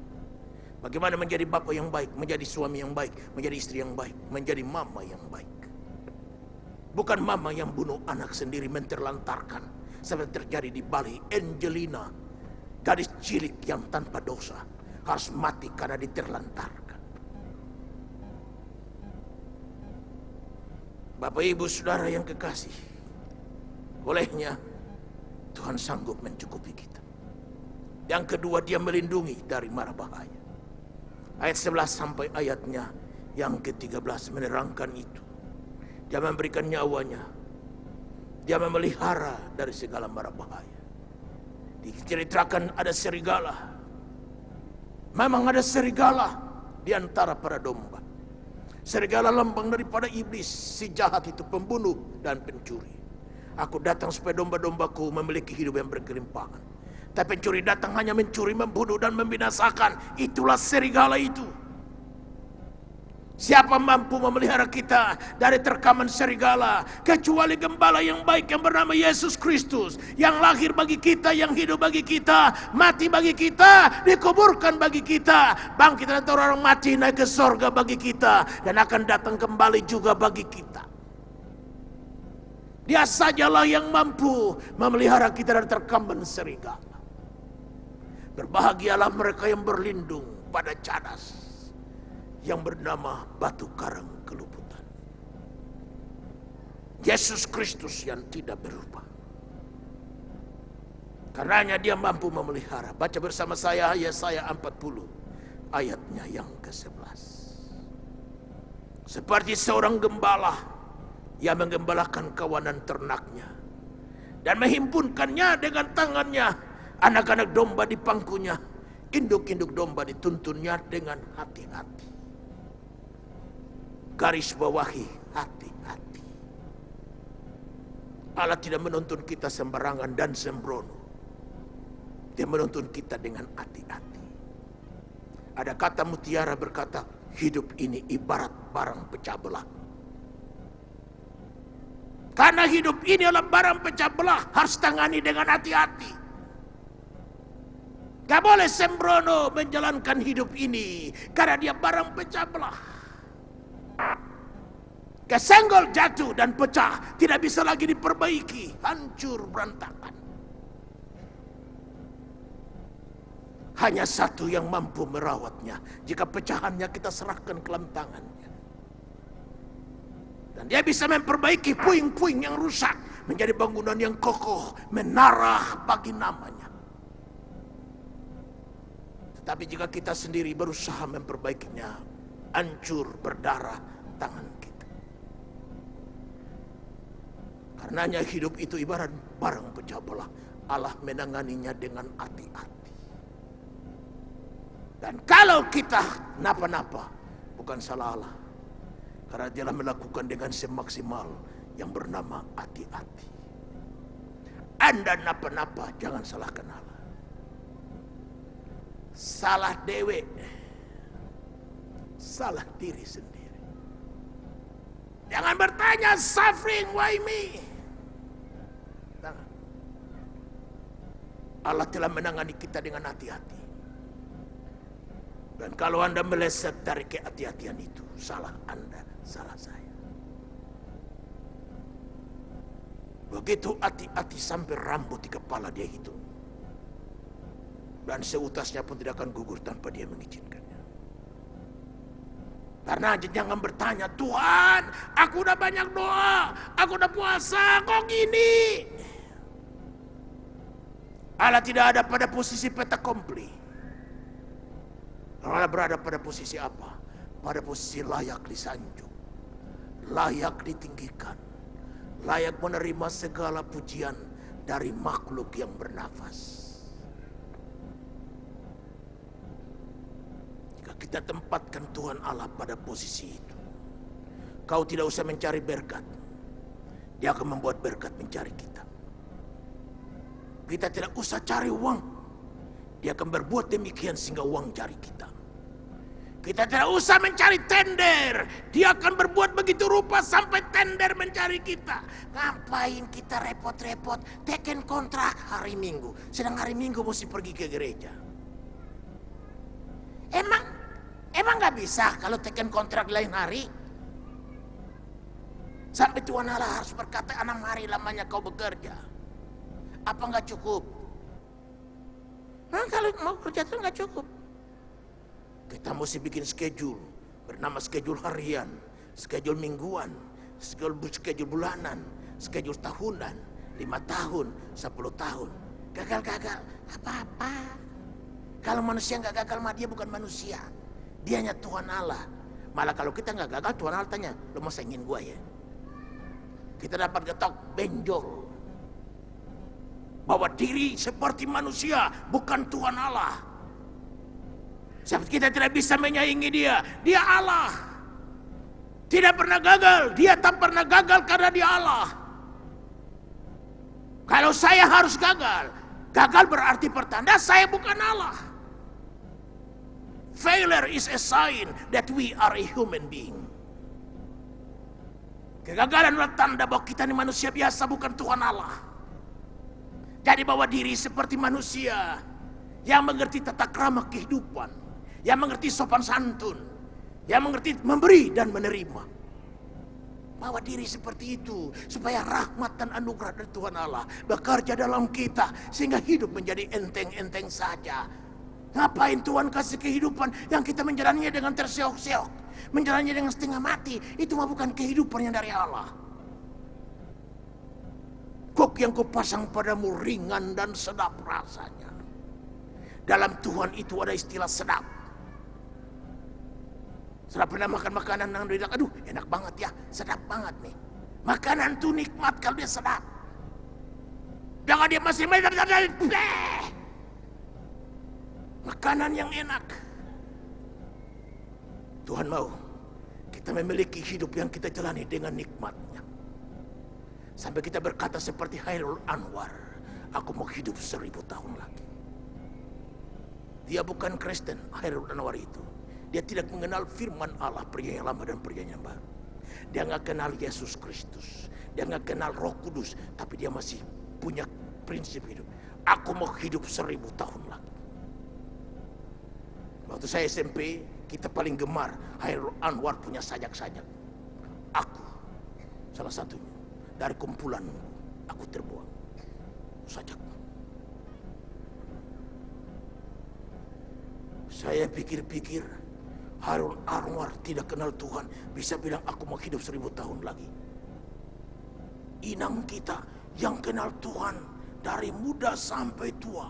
Bagaimana menjadi bapak yang baik, menjadi suami yang baik, menjadi istri yang baik, menjadi mama yang baik. Bukan mama yang bunuh anak sendiri, menterlantarkan. Seperti terjadi di Bali, Angelina, gadis cilik yang tanpa dosa, harus mati karena diterlantarkan. Bapak ibu saudara yang kekasih, bolehnya Tuhan sanggup mencukupi kita. Yang kedua, dia melindungi dari mara bahaya. Ayat 11 sampai ayatnya yang ke-13 menerangkan itu. Dia memberikan nyawanya. Dia memelihara dari segala mara bahaya. Diceritakan ada serigala. Memang ada serigala di antara para domba. Serigala lambang daripada iblis, si jahat itu, pembunuh dan pencuri. Aku datang supaya domba-dombaku memiliki hidup yang berkelimpangan. Tapi pencuri datang hanya mencuri, membunuh dan membinasakan. Itulah serigala itu. Siapa mampu memelihara kita dari terkaman serigala kecuali gembala yang baik yang bernama Yesus Kristus, yang lahir bagi kita, yang hidup bagi kita, mati bagi kita, dikuburkan bagi kita, bangkit dari antara orang mati, naik ke sorga bagi kita, dan akan datang kembali juga bagi kita. Dia sajalah yang mampu memelihara kita dari terkaman serigala. Berbahagialah mereka yang berlindung pada cadas yang bernama batu karang keluputan. Yesus Kristus yang tidak berubah. Karenanya dia mampu memelihara. Baca bersama saya Yesaya 40 ayatnya yang ke-11. Seperti seorang gembala yang menggembalakan kawanan ternaknya dan menghimpunkannya dengan tangannya, anak-anak domba di pangkunya, induk-induk domba dituntunnya dengan hati-hati. Garis bawahi, hati-hati. Allah tidak menuntun kita sembarangan dan sembrono. Dia menuntun kita dengan hati-hati. Ada kata mutiara berkata, hidup ini ibarat barang pecah belah. Karena hidup ini adalah barang pecah belah, harus tangani dengan hati-hati. Gak boleh sembrono menjalankan hidup ini, karena dia barang pecah belah. Kesenggol, jatuh dan pecah, tidak bisa lagi diperbaiki, hancur berantakan. Hanya satu yang mampu merawatnya. Jika pecahannya kita serahkan ke dalam tangannya, dan dia bisa memperbaiki puing-puing yang rusak menjadi bangunan yang kokoh, menara bagi namanya. Tetapi jika kita sendiri berusaha memperbaikinya, hancur, berdarah tangan kita. Karenanya hidup itu ibarat barang pecah belah. Allah menanganinya dengan hati-hati. Dan kalau kita napa-napa, bukan salah Allah, karena dia melakukan dengan semaksimal yang bernama hati-hati. Anda napa-napa, jangan salahkan Allah. Salah dewe, salah diri sendiri. Jangan bertanya, suffering, why me? Jangan. Allah telah menangani kita dengan hati-hati. Dan kalau Anda meleset dari kehati-hatian itu, salah Anda, salah saya. Begitu hati-hati sampai rambut di kepala dia hitung. Dan seutasnya pun tidak akan gugur tanpa dia mengizinkannya. Karena jangan bertanya, Tuhan, aku udah banyak doa, aku udah puasa, kok gini? Allah tidak ada pada posisi peta kompli. Allah berada pada posisi apa? Pada posisi layak disanjung, layak ditinggikan, layak menerima segala pujian dari makhluk yang bernafas. Jika kita tempatkan Tuhan Allah pada posisi itu, kau tidak usah mencari berkat. Dia akan membuat berkat mencari kita. Kita tidak usah cari uang. Dia akan berbuat demikian sehingga uang cari kita. Kita tidak usah mencari tender. Dia akan berbuat begitu rupa sampai tender mencari kita. Ngapain kita repot-repot teken kontrak hari Minggu, sedang hari Minggu mesti pergi ke gereja? Emang nggak bisa kalau teken kontrak lain hari? Sampai Tuhan Allah harus berkata 6 hari lamanya kau bekerja. Apa nggak cukup? Nah, kalau mau kerja itu nggak cukup. Kita mesti bikin schedule bernama schedule harian, schedule mingguan, schedule bulanan, schedule tahunan, 5 tahun, 10 tahun. Gagal-gagal, apa-apa. Kalau manusia nggak gagal mah dia bukan manusia. Dianya Tuhan Allah. Malah kalau kita nggak gagal, Tuhan Allah tanya, lo mau saingin gua ya? Kita dapat getok benjol. Bahwa diri seperti manusia, bukan Tuhan Allah. Sebab kita tidak bisa menyaingi dia. Dia Allah. Tidak pernah gagal. Dia tak pernah gagal karena dia Allah. Kalau saya harus gagal, gagal berarti pertanda saya bukan Allah. Failure is a sign that we are a human being. Kegagalan adalah tanda bahwa kita ini manusia biasa, bukan Tuhan Allah. Jadi bawa diri seperti manusia yang mengerti tata krama kehidupan, yang mengerti sopan santun, yang mengerti memberi dan menerima. Bawa diri seperti itu supaya rahmat dan anugerah dari Tuhan Allah bekerja dalam kita sehingga hidup menjadi enteng-enteng saja. Ngapain Tuhan kasih kehidupan yang kita menjalaninya dengan terseok-seok, menjalaninya dengan setengah mati? Itu mah bukan kehidupan yang dari Allah. Kok yang kupasang padamu ringan dan sedap rasanya. Dalam Tuhan itu ada istilah sedap. Sudah pernah makan makanan yang bilang, aduh enak banget ya, sedap banget nih. Makanan tuh nikmat kalau dia sedap. Jangan dia masih makanan yang enak. Tuhan mau kita memiliki hidup yang kita jalani dengan nikmatnya. Sampai kita berkata seperti Khairul Anwar, aku mau hidup 1000 tahun lagi. Dia bukan Kristen, Khairul Anwar itu. Dia tidak mengenal firman Allah, perjanjian lama dan perjanjian baru. Dia nggak kenal Yesus Kristus. Dia nggak kenal Roh Kudus. Tapi dia masih punya prinsip hidup. Aku mau hidup 1000 tahun lagi. Waktu saya SMP, kita paling gemar Khairul Anwar punya sajak-sajak. Aku salah satunya. Dari kumpulan aku terbuang sajak. Saya pikir-pikir, Khairul Anwar tidak kenal Tuhan, bisa bilang aku mau hidup 1000 tahun lagi. Inang kita yang kenal Tuhan dari muda sampai tua.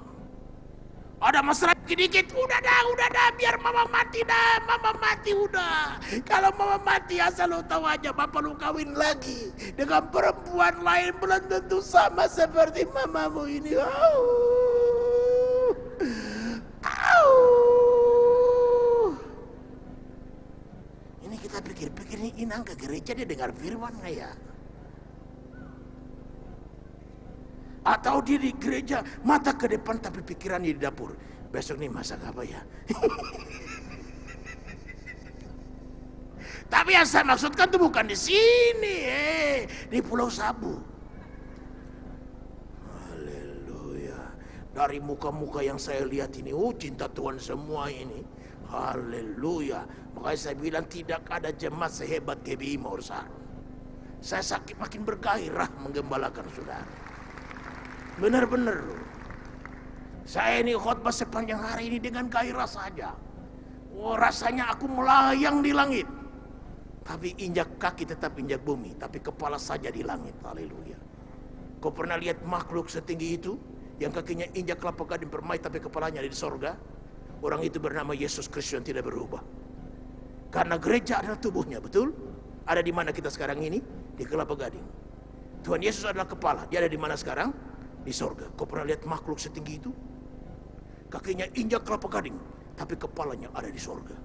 Ada masalah dikit, udah dah, biar mama mati dah, mama mati udah. Kalau mama mati asal lu tahu aja, bapak lu kawin lagi dengan perempuan lain belum tentu sama seperti mamamu ini. Ini kita pikir-pikir nih, Inang ke gereja dia dengar firman nggak ya? Atau dia di gereja mata ke depan tapi pikirannya di dapur. Besok nih masak apa ya? Tapi yang saya maksudkan itu bukan di sini, di Pulau Sabu. Haleluya. Dari muka-muka yang saya lihat ini, cinta Tuhan semua ini. Haleluya. Makanya saya bilang tidak ada jemaat sehebat GBI Mawar Sarun. Saya sakit makin bergairah menggembalakan saudara. Benar-benar. Saya ini khotbah sepanjang hari ini dengan gairah saja. Oh, rasanya aku melayang di langit. Tapi injak kaki tetap injak bumi, tapi kepala saja di langit. Haleluya. Kau pernah lihat makhluk setinggi itu yang kakinya injak kelapa gading permai tapi kepalanya ada di sorga? Orang itu bernama Yesus Kristus yang tidak berubah. Karena gereja adalah tubuhnya, betul? Ada di mana kita sekarang ini? Di kelapa gading. Tuhan Yesus adalah kepala. Dia ada di mana sekarang? Di sorga. Kau pernah lihat makhluk setinggi itu? Kakinya injak kelapa gading, tapi kepalanya ada di sorga.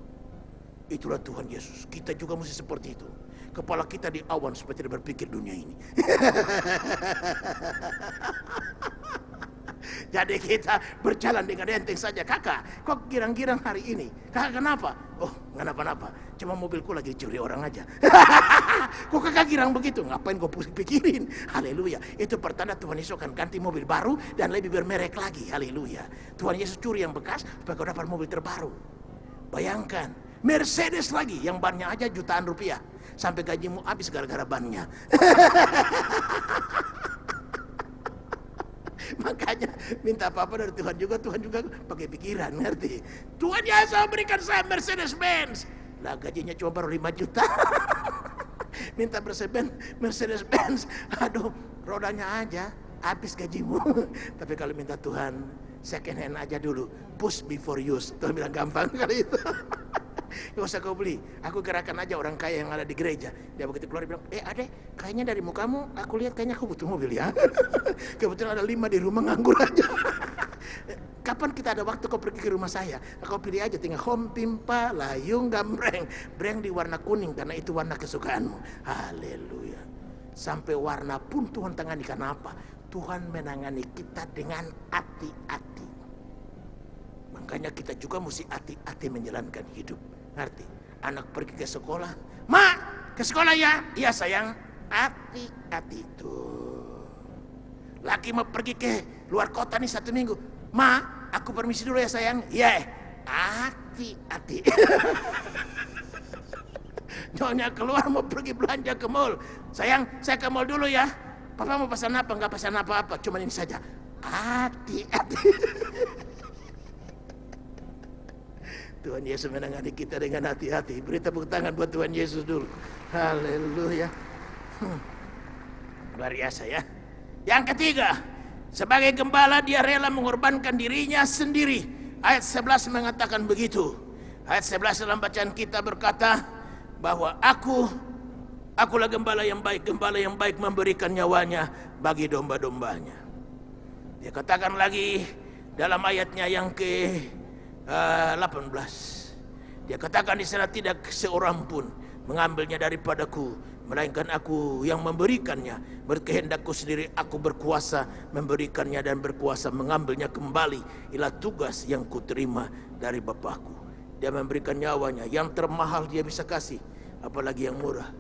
Itulah Tuhan Yesus. Kita juga mesti seperti itu. Kepala kita di awan supaya tidak berpikir dunia ini. Jadi kita berjalan dengan enteng saja. Kakak, kok girang-girang hari ini? Kakak kenapa? Oh, nggak napa-napa. Cuma mobilku lagi dicuri orang aja. Kok kakak girang begitu? Ngapain kau pikirin? Haleluya. Itu pertanda Tuhan Yesus akan ganti mobil baru dan lebih bermerek lagi. Haleluya. Tuhan Yesus curi yang bekas supaya kau dapat mobil terbaru. Bayangkan, Mercedes lagi yang bannya aja jutaan rupiah. Sampai gajimu habis gara-gara bannya. Makanya minta apa-apa dari Tuhan juga pakai pikiran, ngerti? Tuhan Yesus berikan saya Mercedes-Benz. Lah gajinya cuma baru 5 juta. Minta Mercedes-Benz, aduh rodanya aja. habis gajimu. Tapi kalau minta Tuhan, second hand aja dulu, push before use. Tuhan bilang gampang kali itu. Gak usah kau beli, aku gerakan aja orang kaya yang ada di gereja. Dia begitu keluar, dia bilang, adek, kayaknya dari mukamu aku lihat kayaknya aku butuh mobil ya. Kebetulan ada 5 di rumah, nganggur aja. Kapan kita ada waktu kau pergi ke rumah saya? Kau pilih aja, tinggal home, pimpa, layung, gambreng. Breng di warna kuning karena itu warna kesukaanmu. Haleluya. Sampai warna pun Tuhan tangani. Karena apa? Tuhan menangani kita dengan hati-hati. Makanya kita juga mesti hati-hati menjalankan hidup. Ngerti? Anak pergi ke sekolah, "Mak, ke sekolah ya?" "Iya sayang." Hati-hati tuh. Laki mau pergi ke luar kota nih 1 minggu, "Ma, aku permisi dulu ya sayang." "Iya." Hati-hati. Nyonya keluar mau pergi belanja ke mall, "Sayang, saya ke mall dulu ya. Papa mau pesan apa?" "Enggak pesan apa-apa, cuma ini saja." Hati-hati. Tuhan Yesus menangani kita dengan hati-hati. Beri tepuk tangan buat Tuhan Yesus dulu. Haleluya. Luar biasa ya. Yang ketiga, sebagai gembala dia rela mengorbankan dirinya sendiri. Ayat 11 mengatakan begitu. Ayat 11 dalam bacaan kita berkata bahwa akulah gembala yang baik memberikan nyawanya bagi domba-dombanya. Dia katakan lagi dalam ayatnya yang ke 18. Dia katakan di sana, tidak seorang pun mengambilnya daripadaku, melainkan aku yang memberikannya. Berkehendakku sendiri aku berkuasa memberikannya dan berkuasa mengambilnya kembali. Inilah tugas yang kuterima dari Bapakku. Dia memberikan nyawanya, yang termahal dia bisa kasih, apalagi yang murah.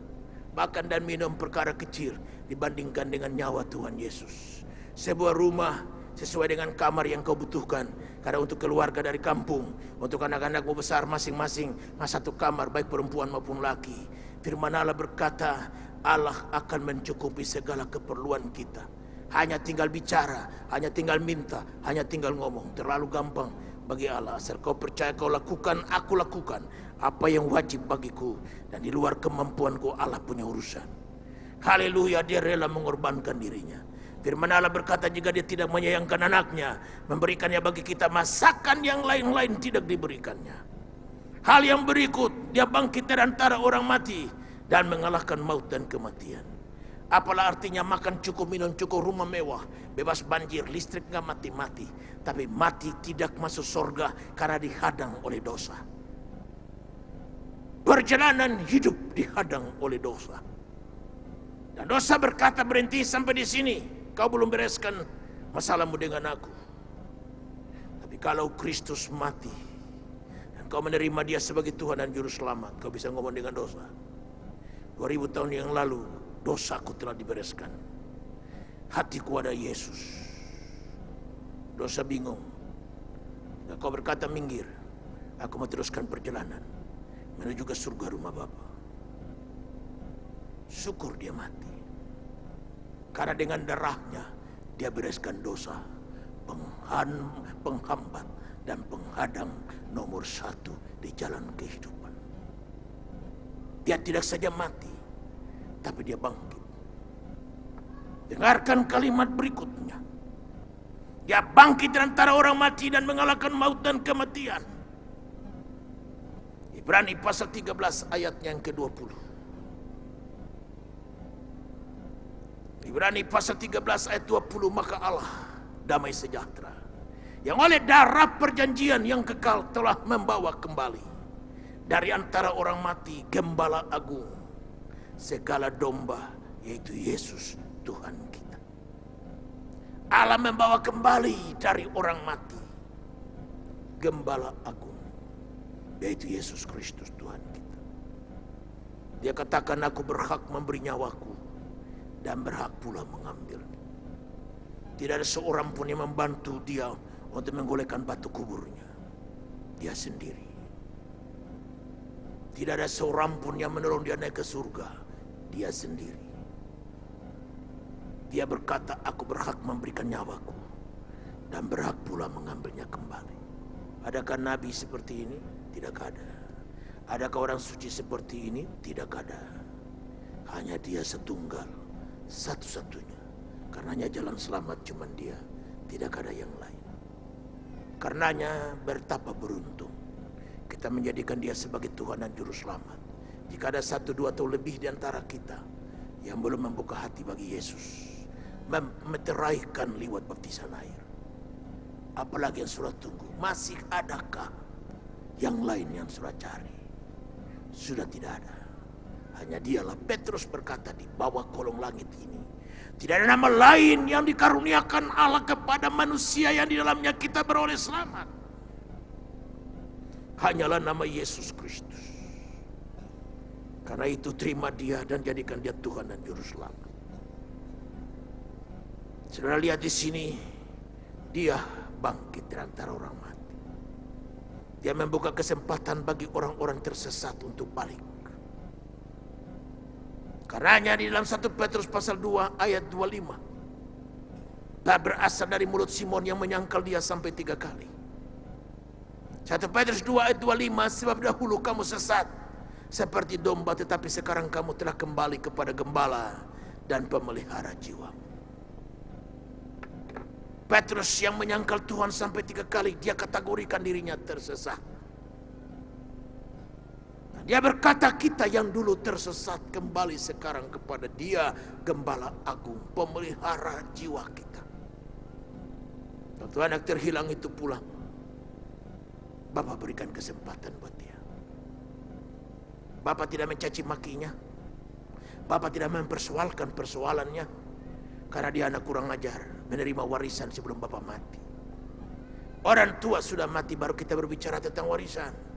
Makan dan minum perkara kecil dibandingkan dengan nyawa Tuhan Yesus. Sebuah rumah sesuai dengan kamar yang kau butuhkan. Karena untuk keluarga dari kampung, untuk anak-anakmu besar masing-masing, satu kamar baik perempuan maupun laki. Firman Allah berkata, Allah akan mencukupi segala keperluan kita. Hanya tinggal bicara, hanya tinggal minta, hanya tinggal ngomong. Terlalu gampang bagi Allah. Asal kau percaya, kau lakukan, aku lakukan apa yang wajib bagiku. Dan di luar kemampuanku Allah punya urusan. Haleluya, dia rela mengorbankan dirinya. Firman Allah berkata, jika dia tidak menyayangkan anaknya, memberikannya bagi kita, masakan yang lain-lain tidak diberikannya. Hal yang berikut, dia bangkit dari antara orang mati dan mengalahkan maut dan kematian. Apalah artinya makan cukup, minum cukup, rumah mewah, bebas banjir, listrik nggak mati-mati, tapi mati tidak masuk surga karena dihadang oleh dosa. Perjalanan hidup dihadang oleh dosa. Dan dosa berkata, berhenti sampai di sini. Kau belum bereskan masalahmu dengan aku. Tapi kalau Kristus mati dan kau menerima dia sebagai Tuhan dan Juru Selamat, kau bisa ngomong dengan dosa. 2000 tahun yang lalu dosaku telah dibereskan. Hatiku ada Yesus. Dosa bingung. Dan kau berkata, minggir, aku mau teruskan perjalanan menuju ke surga rumah Bapa. Syukur dia mati. Karena dengan darahnya dia bereskan dosa, penghambat dan penghadang nomor 1 di jalan kehidupan. Dia tidak saja mati, tapi dia bangkit. Dengarkan kalimat berikutnya. Dia bangkit dari antara orang mati dan mengalahkan maut dan kematian. Ibrani pasal 13 ayat yang ke-20. Ibrani pasal 13 ayat 20, maka Allah damai sejahtera yang oleh darah perjanjian yang kekal telah membawa kembali dari antara orang mati gembala agung segala domba, yaitu Yesus Tuhan kita. Allah membawa kembali dari orang mati gembala agung, yaitu Yesus Kristus Tuhan kita. Dia katakan, aku berhak memberi nyawaku dan berhak pula mengambil. Tidak ada seorang pun yang membantu dia untuk menggolekkan batu kuburnya. Dia sendiri. Tidak ada seorang pun yang menolong dia naik ke surga. Dia sendiri. Dia berkata, aku berhak memberikan nyawaku dan berhak pula mengambilnya kembali. Adakah nabi seperti ini? Tidak ada. Adakah orang suci seperti ini? Tidak ada. Hanya dia setunggal, satu-satunya. Karenanya jalan selamat cuma Dia, tidak ada yang lain. Karenanya betapa beruntung kita menjadikan Dia sebagai Tuhan dan Juru Selamat. Jika ada 1, 2 atau lebih di antara kita yang belum membuka hati bagi Yesus, meteraikan liwat baptisan air, apalagi yang sudah tunggu, masih adakah yang lain yang sudah cari? Sudah tidak ada. Hanya Dialah. Petrus berkata, di bawah kolong langit ini tidak ada nama lain yang dikaruniakan Allah kepada manusia yang di dalamnya kita beroleh selamat. Hanyalah nama Yesus Kristus. Karena itu terima Dia dan jadikan Dia Tuhan dan Juru Selamat. Saudara lihat di sini, Dia bangkit dari antara orang mati. Dia membuka kesempatan bagi orang-orang tersesat untuk balik. Karenanya di dalam 1 Petrus pasal 2 ayat 25, tak berasal dari mulut Simon yang menyangkal Dia sampai 3 kali. 1 Petrus 2 ayat 25, sebab dahulu kamu sesat seperti domba, tetapi sekarang kamu telah kembali kepada gembala dan pemelihara jiwa. Petrus yang menyangkal Tuhan sampai 3 kali, dia kategorikan dirinya tersesat. Dia berkata, kita yang dulu tersesat kembali sekarang kepada Dia, Gembala Agung, pemelihara jiwa kita. Waktu anak terhilang itu pulang, Bapak berikan kesempatan buat dia. Bapak tidak mencaci makinya, Bapak tidak mempersoalkan persoalannya, karena dia anak kurang ajar, menerima warisan sebelum Bapak mati. Orang tua sudah mati baru kita berbicara tentang warisan.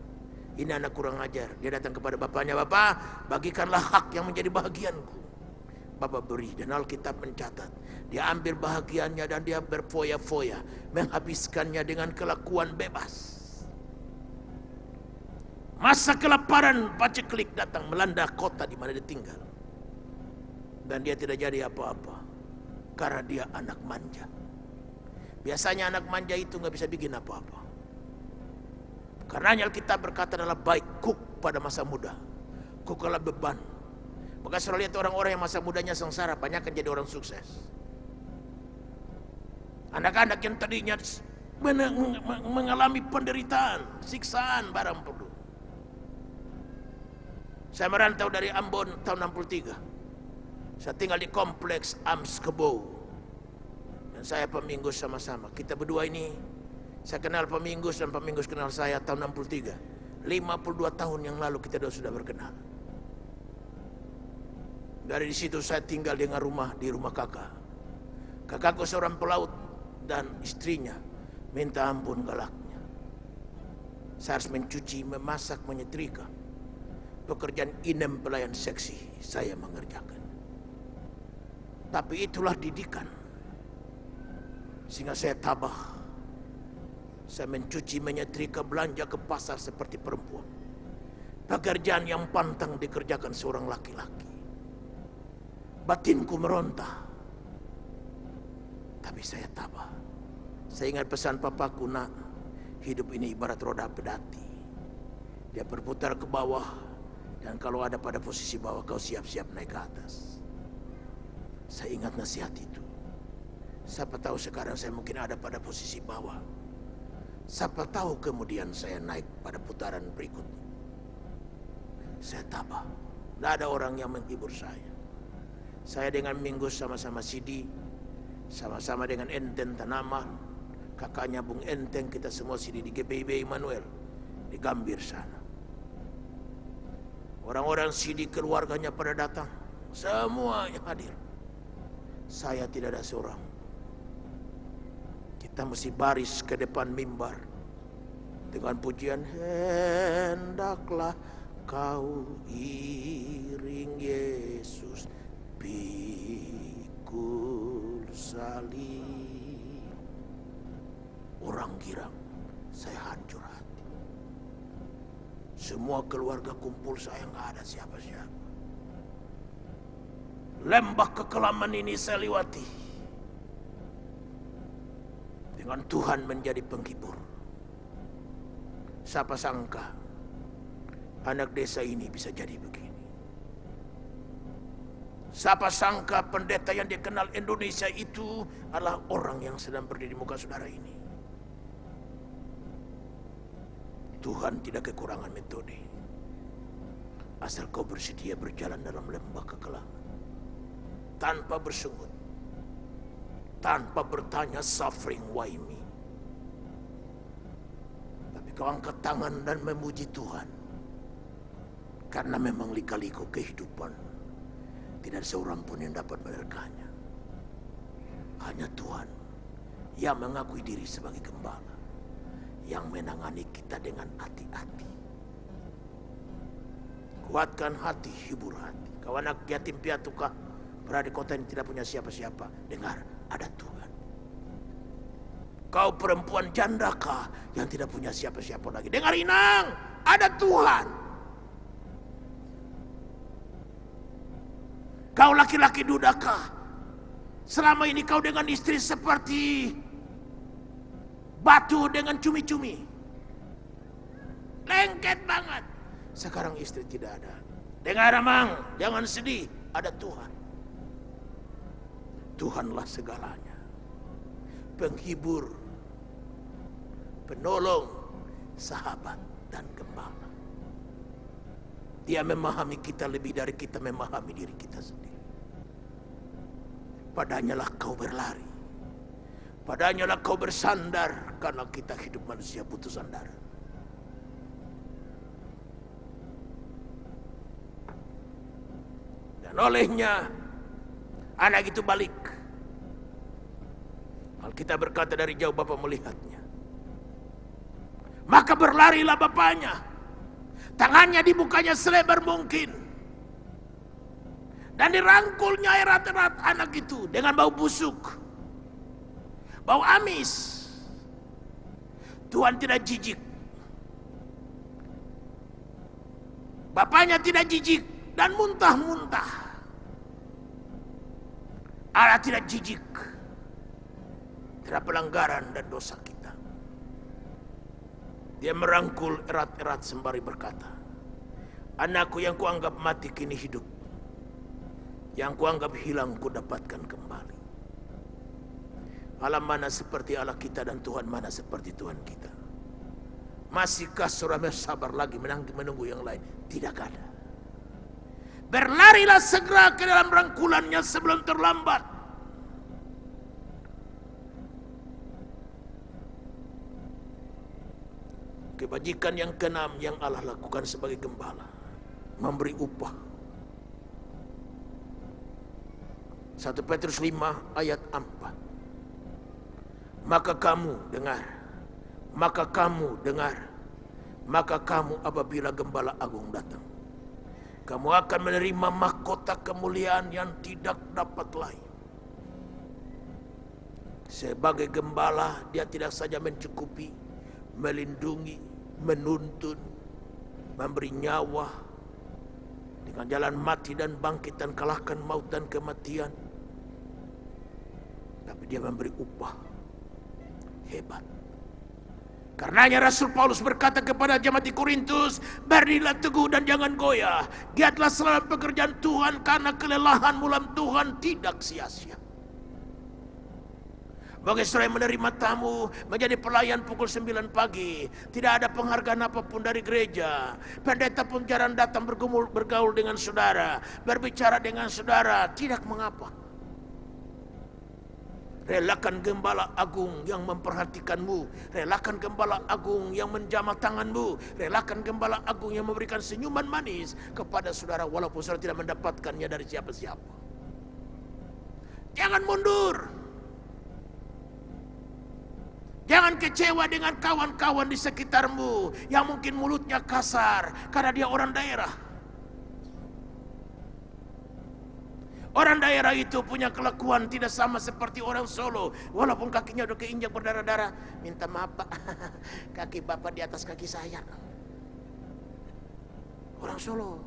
Ini anak kurang ajar, dia datang kepada bapaknya, Bapak bagikanlah hak yang menjadi bahagianku. Bapak beri, dan Alkitab mencatat, dia ambil bahagiannya dan dia berfoya-foya, menghabiskannya dengan kelakuan bebas. Masa kelaparan paceklik datang melanda kota di mana dia tinggal, dan dia tidak jadi apa-apa karena dia anak manja. Biasanya anak manja itu nggak bisa bikin apa-apa. Karenanya Alkitab berkata adalah baik kuk pada masa muda, kukalah beban. Maka selalu lihat orang-orang yang masa mudanya sengsara, banyak kan jadi orang sukses. Anak-anak yang tadinya mengalami penderitaan, siksaan barang perlu. Saya merantau dari Ambon tahun 63. Saya tinggal di kompleks Ams Kebo. Dan saya Pak Minggus sama-sama. Kita berdua ini, saya kenal Pak Minggus dan Pak Minggus kenal saya tahun 63. 52 tahun yang lalu kita sudah berkenal. Dari situ saya tinggal dengan di rumah kakak. Kakakku seorang pelaut dan istrinya minta ampun galaknya. Saya harus mencuci, memasak, menyetrika. Pekerjaan inem pelayan seksi saya mengerjakan. Tapi itulah didikan. Sehingga saya tabah. Saya mencuci, menyetrika, belanja ke pasar seperti perempuan. Pekerjaan yang pantang dikerjakan seorang laki-laki. Batinku meronta. Tapi saya tabah. Saya ingat pesan papaku, nak, hidup ini ibarat roda pedati. Dia berputar ke bawah. Dan kalau ada pada posisi bawah, kau siap-siap naik ke atas. Saya ingat nasihat itu. Siapa tahu sekarang saya mungkin ada pada posisi bawah. Siapa tahu kemudian saya naik pada putaran berikutnya. Saya tabah. Tidak ada orang yang menghibur saya. Saya dengan Minggus sama-sama Sidi. Sama-sama dengan Enten Tanaman. Kakaknya Bung Enteng, kita semua Sidi di GPIB Immanuel. Di Gambir sana. Orang-orang Sidi keluarganya pada datang. Semua yang hadir. Saya tidak ada seorang. Kita mesti baris ke depan mimbar. Dengan pujian, hendaklah kau iring Yesus pikul salib. Orang girang, saya hancur hati. Semua keluarga kumpul, saya nggak ada siapa-siapa. Lembah kekelaman ini saya lewati. Dengan Tuhan menjadi penghibur. Siapa sangka anak desa ini bisa jadi begini. Siapa sangka pendeta yang dikenal Indonesia itu adalah orang yang sedang berdiri di muka saudara ini. Tuhan tidak kekurangan metode. Asal kau bersedia berjalan dalam lembah kekelaman. Tanpa bersungut. Tanpa bertanya suffering why me. Tapi kau angkat tangan dan memuji Tuhan. Karena memang lika-liku kehidupan. Tidak seorang pun yang dapat menerkanya. Hanya Tuhan yang mengakui diri sebagai gembala, yang menangani kita dengan hati-hati. Kuatkan hati, hibur hati. Kau anak yatim piatu kah? Berada di kota yang tidak punya siapa-siapa. Dengar, ada Tuhan. Kau perempuan janda kah yang tidak punya siapa-siapa lagi? Dengar Inang, ada Tuhan. Kau laki-laki dudakah? Selama ini kau dengan istri seperti batu dengan cumi-cumi. Lengket banget. Sekarang istri tidak ada. Dengar Amang, jangan sedih. Ada Tuhan. Tuhanlah segalanya. Penghibur, penolong, sahabat, dan gembala. Dia memahami kita lebih dari kita memahami diri kita sendiri. Padanyalah kau berlari. Padanyalah kau bersandar. Karena kita hidup manusia butuh sandaran. Dan olehnya anak itu balik. Alkitab berkata dari jauh Bapa melihatnya. Maka berlarilah bapaknya. Tangannya dibukanya selebar mungkin. Dan dirangkulnya erat-erat anak itu dengan bau busuk. Bau amis. Tuhan tidak jijik. Bapaknya tidak jijik dan muntah-muntah. Allah tidak jijik terhadap pelanggaran dan dosa kita. Dia merangkul erat-erat sembari berkata, anakku yang kuanggap mati kini hidup. Yang kuanggap hilang ku dapatkan kembali. Allah mana seperti Allah kita dan Tuhan mana seperti Tuhan kita. Masihkah saudara sabar lagi menunggu yang lain? Tidak ada. Berlarilah segera ke dalam rangkulannya sebelum terlambat. Kebajikan yang keenam yang Allah lakukan sebagai gembala, memberi upah. 1 Petrus 5 ayat 4. Maka kamu dengar, maka kamu apabila gembala agung datang, kamu akan menerima mahkota kemuliaan yang tidak dapat lain. Sebagai gembala, dia tidak saja mencukupi, melindungi, menuntun, memberi nyawa dengan jalan mati dan bangkit dan kalahkan maut dan kematian. Tapi dia memberi upah hebat. Karenanya Rasul Paulus berkata kepada jemaat di Korintus, berdirilah teguh dan jangan goyah. Giatlah selalu pekerjaan Tuhan, karena kelelahan mulam Tuhan tidak sia-sia. Bagi saudara yang menerima tamu, menjadi pelayan pukul 9 pagi, tidak ada penghargaan apapun dari gereja. Pendeta pun jarang datang bergaul dengan saudara, berbicara dengan saudara, tidak mengapa. Relakan gembala agung yang memperhatikanmu, relakan gembala agung yang menjamah tanganmu, relakan gembala agung yang memberikan senyuman manis kepada saudara walaupun saudara tidak mendapatkannya dari siapa-siapa. Jangan mundur. Jangan kecewa dengan kawan-kawan di sekitarmu yang mungkin mulutnya kasar karena dia orang daerah. Orang daerah itu punya kelakuan tidak sama seperti orang Solo. Walaupun kakinya udah keinjak berdarah-darah, minta maaf Pak, kaki Bapak di atas kaki saya. Orang Solo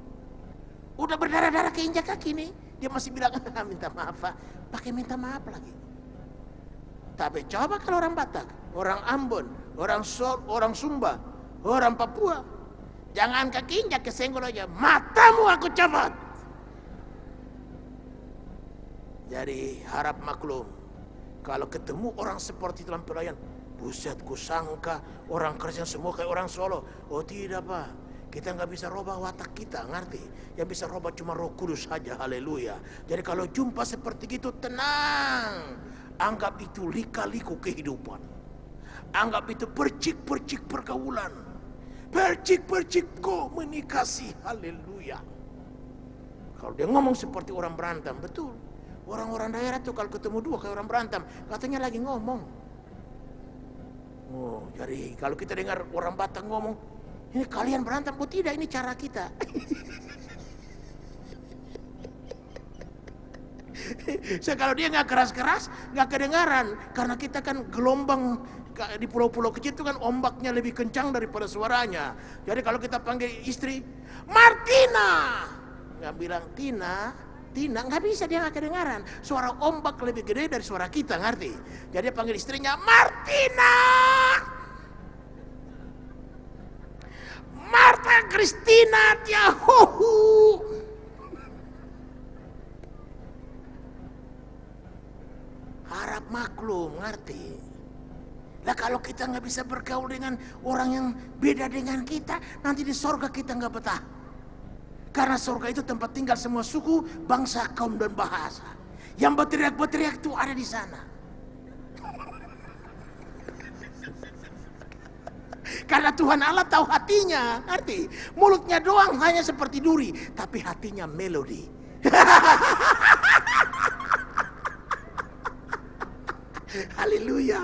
udah berdarah-darah keinjak kaki nih, dia masih bilang minta maaf Pak, pakai minta maaf lagi. Tapi coba kalau orang Batak, orang Ambon, orang Sumba, orang Papua, jangan kaki injak kesenggol aja, matamu aku copot. Jadi harap maklum, kalau ketemu orang seperti dalam pelayan, buset, kusangka orang Kristen semua kayak orang Solo. Oh tidak Pak, kita nggak bisa robah watak kita, ngerti? Yang bisa robah cuma Roh Kudus saja, haleluya. Jadi kalau jumpa seperti itu, tenang. Anggap itu lika-liku kehidupan. Anggap itu percik-percik pergaulan. Percik-percik komunikasi, haleluya. Kalau dia ngomong seperti orang berantem, betul. Orang-orang daerah tuh kalau ketemu dua kayak orang berantem, katanya lagi ngomong. Oh, jadi kalau kita dengar orang Batak ngomong, ini kalian berantem, oh tidak, ini cara kita. So, kalau dia nggak keras-keras, nggak kedengaran, karena kita kan gelombang di pulau-pulau kecil itu kan ombaknya lebih kencang daripada suaranya. Jadi kalau kita panggil istri, Martina, nggak bilang Tina, nggak bisa, dia nggak kedengaran. Suara ombak lebih gede dari suara kita, ngerti? Jadi dia panggil istrinya, Martina, Marta Christina Tiahohu. Harap maklum, ngerti? Lah kalau kita nggak bisa bergaul dengan orang yang beda dengan kita, nanti di sorga kita nggak betah. Karena surga itu tempat tinggal semua suku, bangsa, kaum, dan bahasa. Yang berteriak-berteriak itu ada di sana. Karena Tuhan Allah tahu hatinya, ngerti? Mulutnya doang hanya seperti duri, tapi hatinya melodi. Haleluya.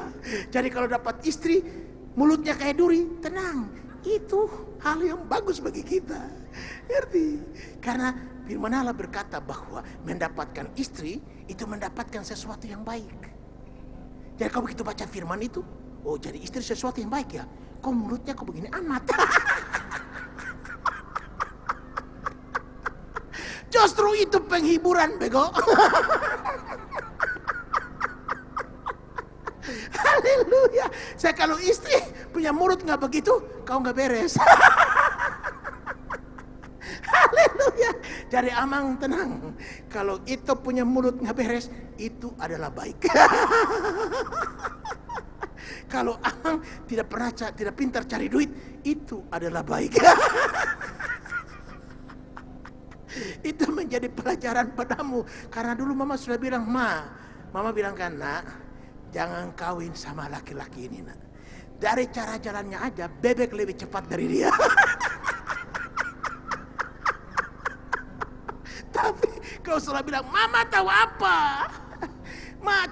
Jadi kalau dapat istri, mulutnya kayak duri, tenang. Itu hal yang bagus bagi kita. Ngerti? Karena firman Allah berkata bahwa mendapatkan istri itu mendapatkan sesuatu yang baik. Jadi kalau begitu baca firman itu, oh jadi istri sesuatu yang baik ya. Kok mulutnya kok begini amat? Justru itu penghiburan, bego. Haleluya. Saya kalau istri punya mulut nggak begitu, kau nggak beres. Haleluya. Jadi Amang tenang. Kalau itu punya mulut nggak beres, itu adalah baik. Kalau Amang tidak pintar cari duit, itu adalah baik. Itu menjadi pelajaran padamu. Karena dulu Mama sudah bilang, Mama bilang kan, nak, jangan kawin sama laki-laki ini, nak. Dari cara jalannya aja, bebek lebih cepat dari dia. Tapi kau sudah bilang, Mama tahu apa?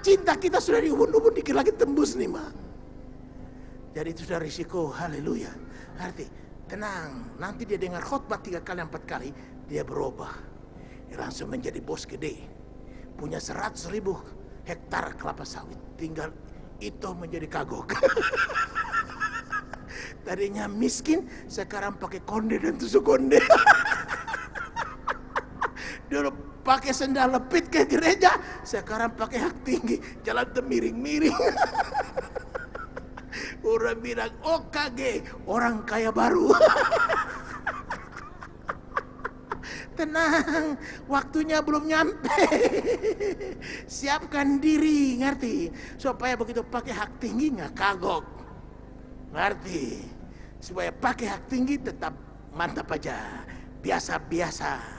Cinta kita sudah diubun-ubun, dikit lagi tembus nih, Jadi itu sudah risiko, haleluya. Arti, tenang, nanti dia dengar khotbah 3 kali 4 kali, dia berubah. Dia langsung menjadi bos gede. Punya 100.000 hektar kelapa sawit. Tinggal itu menjadi kagok. Tadinya miskin, sekarang pakai konde dan tusuk konde. Dulu pakai sendal lepit ke gereja, sekarang pakai hak tinggi, jalan miring-miring. Orang bilang OKG, orang kaya baru. Tenang, waktunya belum nyampe. Siapkan diri, ngerti? Supaya begitu pakai hak tinggi nggak kagok, ngerti? Supaya pakai hak tinggi tetap mantap aja, biasa-biasa.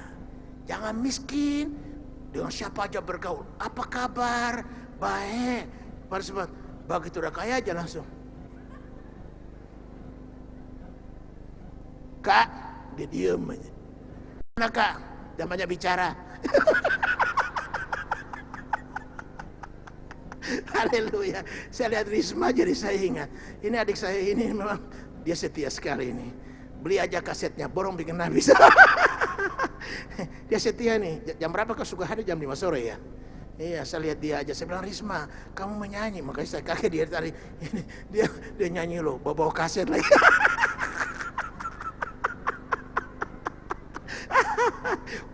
Jangan miskin, dengan siapa aja bergaul. Apa kabar? Baik. Pada sempat begitu udah kaya aja langsung. Kak, dia diem aja. Mana Kak? Dia banyak bicara. Haleluya. Saya lihat Risma jadi saya ingat. Ini adik saya ini memang dia setia sekali ini. Beli aja kasetnya, borong bikin habis. Dia setia nih. Jam berapa kau suka hadir? Jam 5 sore ya? Iya, saya lihat dia aja. Saya bilang, Risma, kamu menyanyi. Makanya saya kaget dia tadi. Dia nyanyi loh, bawa kaset lagi.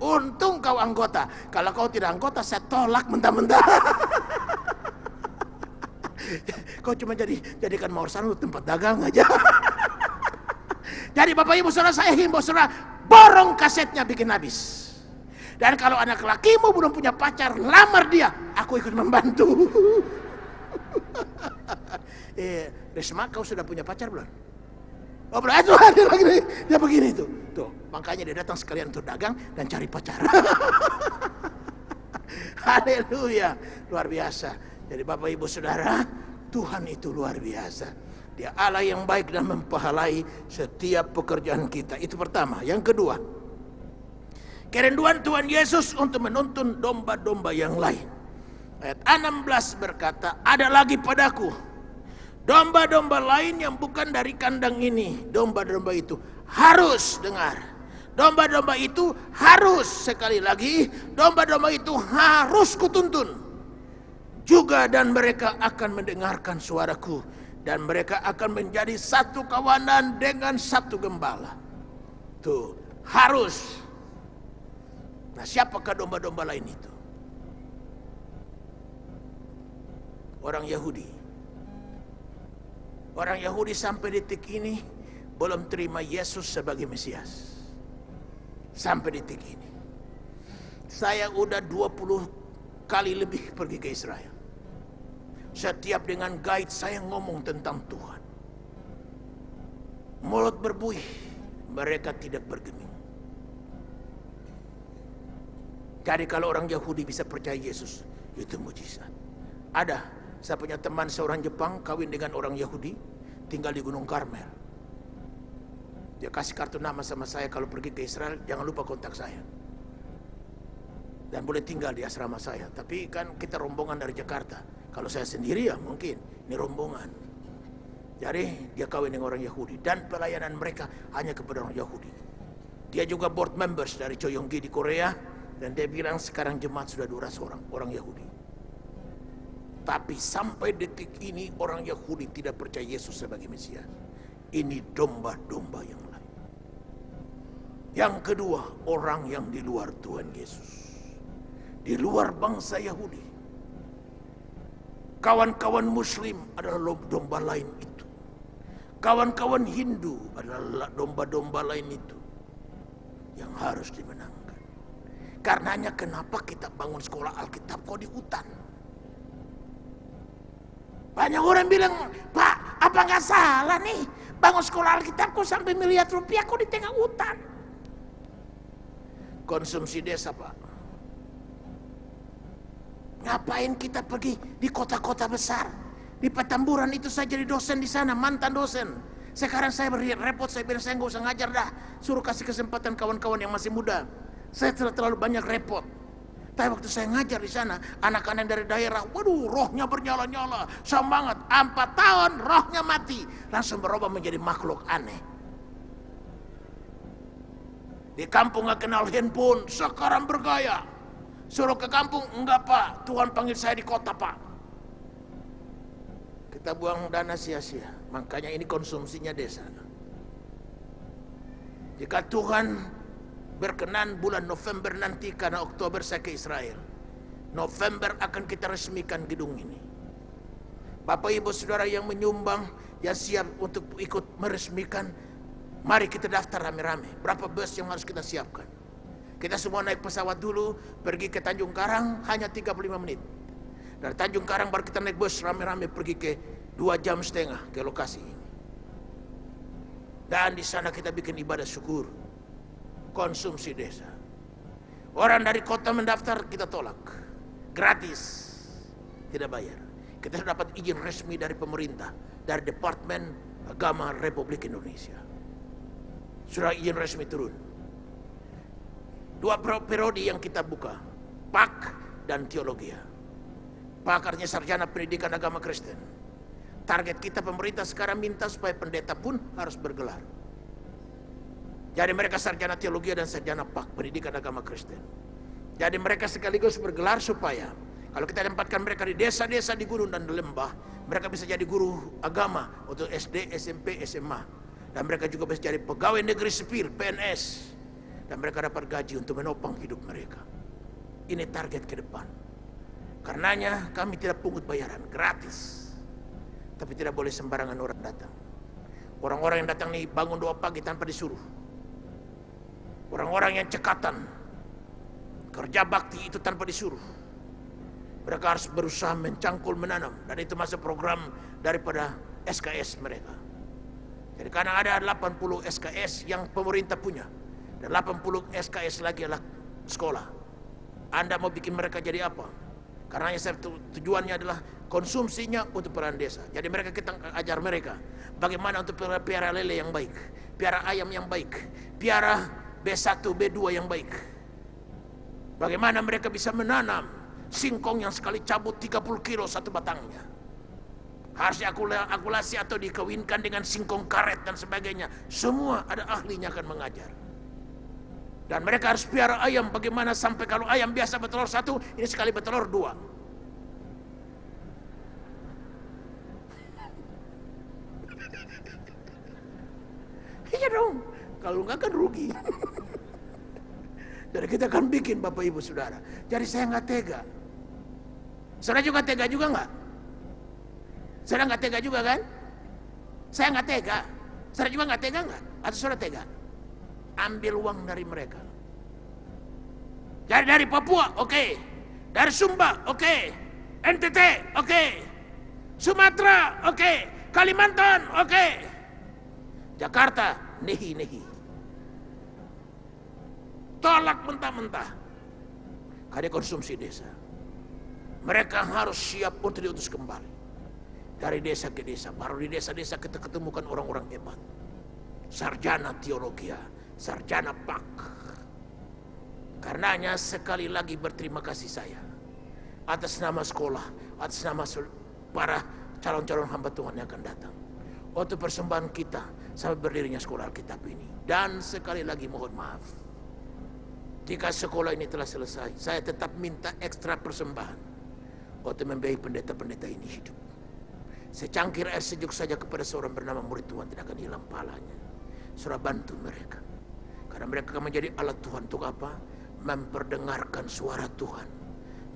Untung kau anggota. Kalau kau tidak anggota, saya tolak mentah-mentah. Kau cuma jadikan Mawar Sanur tempat dagang aja. Jadi Bapak Ibu Saudara, saya himbau saudara, borong kasetnya bikin habis. Dan kalau anak lakimu belum punya pacar, lamar dia, aku ikut membantu. Risma, kau sudah punya pacar belum? Oh belum, itu ada lagi nih. Dia begini tuh. Tuh, makanya dia datang sekalian untuk dagang dan cari pacar. Haleluya, luar biasa. Jadi Bapak Ibu Saudara, Tuhan itu luar biasa. Dia Allah yang baik dan mempahalai setiap pekerjaan kita. Itu pertama. Yang kedua, kerinduan Tuhan Yesus untuk menuntun domba-domba yang lain. Ayat 16 berkata, ada lagi padaku domba-domba lain yang bukan dari kandang ini. Domba-domba itu harus dengar. Domba-domba itu harus, sekali lagi, domba-domba itu harus kutuntun juga, dan mereka akan mendengarkan suaraku, dan mereka akan menjadi satu kawanan dengan satu gembala. Tuh, harus. Nah, siapakah domba-domba lain itu? Orang Yahudi. Orang Yahudi sampai detik ini belum terima Yesus sebagai Mesias. Sampai detik ini. Saya udah 20 kali lebih pergi ke Israel. Setiap dengan guide saya ngomong tentang Tuhan. Mulut berbuih, mereka tidak bergeming. Jadi kalau orang Yahudi bisa percaya Yesus, itu mujizat. Ada, saya punya teman seorang Jepang kawin dengan orang Yahudi, tinggal di Gunung Karmel. Dia kasih kartu nama sama saya, kalau pergi ke Israel jangan lupa kontak saya. Dan boleh tinggal di asrama saya. Tapi kan kita rombongan dari Jakarta. Kalau saya sendiri ya mungkin, ini rombongan. Jadi dia kawin dengan orang Yahudi. Dan pelayanan mereka hanya kepada orang Yahudi. Dia juga board members dari Choyonggi di Korea. Dan dia bilang sekarang jemaat sudah 200 orang Yahudi. Tapi sampai detik ini orang Yahudi tidak percaya Yesus sebagai Mesias. Ini domba-domba yang lain. Yang kedua, orang yang di luar Tuhan Yesus. Di luar bangsa Yahudi. Kawan-kawan Muslim adalah domba lain itu. Kawan-kawan Hindu adalah domba-domba lain itu. Yang harus dimenangkan. Karenanya kenapa kita bangun sekolah Alkitab kok di hutan? Banyak orang bilang, Pak, apa nggak salah nih bangun sekolah Alkitab kok sampai miliar rupiah kok di tengah hutan? Konsumsi desa, Pak. Ngapain kita pergi di kota-kota besar? Di Petamburan itu saya jadi dosen di sana, mantan dosen. Sekarang saya repot, saya bilang saya nggak usah ngajar dah. Suruh kasih kesempatan kawan-kawan yang masih muda. Saya terlalu banyak repot. Tapi waktu saya ngajar di sana, anak-anak dari daerah, waduh, rohnya bernyala-nyala, semangat. 4 tahun rohnya mati, langsung berubah menjadi makhluk aneh. Di kampung nggak kenal handphone, sekarang bergaya. Suruh ke kampung, enggak Pak, Tuhan panggil saya di kota Pak. Kita buang dana sia-sia. Makanya ini konsumsinya desa. Jika Tuhan berkenan bulan November nanti, karena Oktober saya ke Israel. November akan kita resmikan gedung ini. Bapak Ibu Saudara yang menyumbang, yang siap untuk ikut meresmikan, mari kita daftar rame-rame. Berapa bus yang harus kita siapkan? Kita semua naik pesawat dulu, pergi ke Tanjung Karang hanya 35 menit. Dari Tanjung Karang baru kita naik bus rame-rame pergi ke 2,5 jam ke lokasi ini. Dan di sana kita bikin ibadah syukur. Konsumsi desa. Orang dari kota mendaftar, kita tolak. Gratis. Tidak bayar. Kita sudah dapat izin resmi dari pemerintah, dari Departemen Agama Republik Indonesia. Sudah izin resmi turun. 2 periode yang kita buka, PAK dan teologi. PAK artinya Sarjana Pendidikan Agama Kristen. Target kita pemerintah sekarang minta supaya pendeta pun harus bergelar. Jadi mereka sarjana teologi dan sarjana PAK, pendidikan agama Kristen. Jadi mereka sekaligus bergelar supaya kalau kita tempatkan mereka di desa-desa, di gunung dan di lembah, mereka bisa jadi guru agama untuk SD, SMP, SMA. Dan mereka juga bisa jadi pegawai negeri sipil, PNS. Dan mereka dapat gaji untuk menopang hidup mereka. Ini target ke depan. Karenanya kami tidak pungut bayaran, gratis. Tapi tidak boleh sembarangan orang datang. Orang-orang yang datang nih bangun 2 pagi tanpa disuruh. Orang-orang yang cekatan. Kerja bakti itu tanpa disuruh. Mereka harus berusaha mencangkul menanam. Dan itu masuk program daripada SKS mereka. Jadi karena ada 80 SKS yang pemerintah punya. Dan 80 SKS lagi adalah sekolah. Anda mau bikin mereka jadi apa? Karena tujuannya adalah konsumsinya untuk peran desa. Jadi kita ajar mereka bagaimana untuk piara lele yang baik, piara ayam yang baik, piara B1, B2 yang baik. Bagaimana mereka bisa menanam singkong yang sekali cabut 30 kilo satu batangnya. Harus diakulasi atau dikawinkan dengan singkong karet dan sebagainya. Semua ada ahlinya akan mengajar. Dan mereka harus piara ayam, bagaimana sampai kalau ayam biasa bertelur 1, ini sekali bertelur 2. Iya dong, kalau enggak kan rugi. Jadi kita akan bikin Bapak Ibu Saudara. Jadi saya nggak tega. Saudara juga tega juga nggak? Saudara nggak tega juga kan? Saya nggak tega. Saudara juga nggak tega nggak? Atau saudara tega? Ambil uang dari mereka. Jadi dari Papua, oke. Dari Sumba, oke. NTT, oke. Sumatera, oke. Kalimantan, oke. Jakarta, nehi. Tolak mentah-mentah. Karena konsumsi desa. Mereka harus siap untuk diutus kembali. Dari desa ke desa. Baru di desa-desa kita ketemukan orang-orang hebat. Sarjana teologi, sarjana pak. Karenanya sekali lagi berterima kasih saya. Atas nama sekolah, atas nama para calon-calon hamba Tuhan yang akan datang. Untuk persembahan kita sampai berdirinya sekolah Alkitab ini. Dan sekali lagi mohon maaf. Jika sekolah ini telah selesai, saya tetap minta ekstra persembahan untuk membiayai pendeta-pendeta ini hidup. Secangkir air sejuk saja kepada seorang bernama murid Tuhan tidak akan hilang pahalanya. Saudara bantu mereka. Karena mereka akan menjadi alat Tuhan untuk apa? Memperdengarkan suara Tuhan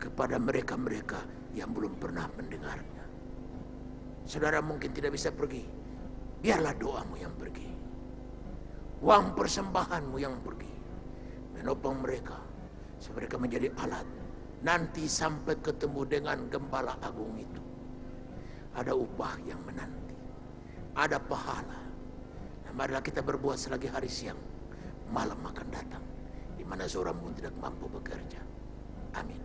kepada mereka-mereka yang belum pernah mendengarnya. Saudara mungkin tidak bisa pergi. Biarlah doamu yang pergi. Uang persembahanmu yang pergi. Menopang mereka supaya mereka menjadi alat nanti sampai ketemu dengan gembala agung itu. Ada upah yang menanti, ada pahala. Nah, marilah kita berbuat selagi hari siang, malam akan datang, di mana seorang pun tidak mampu bekerja. Amin.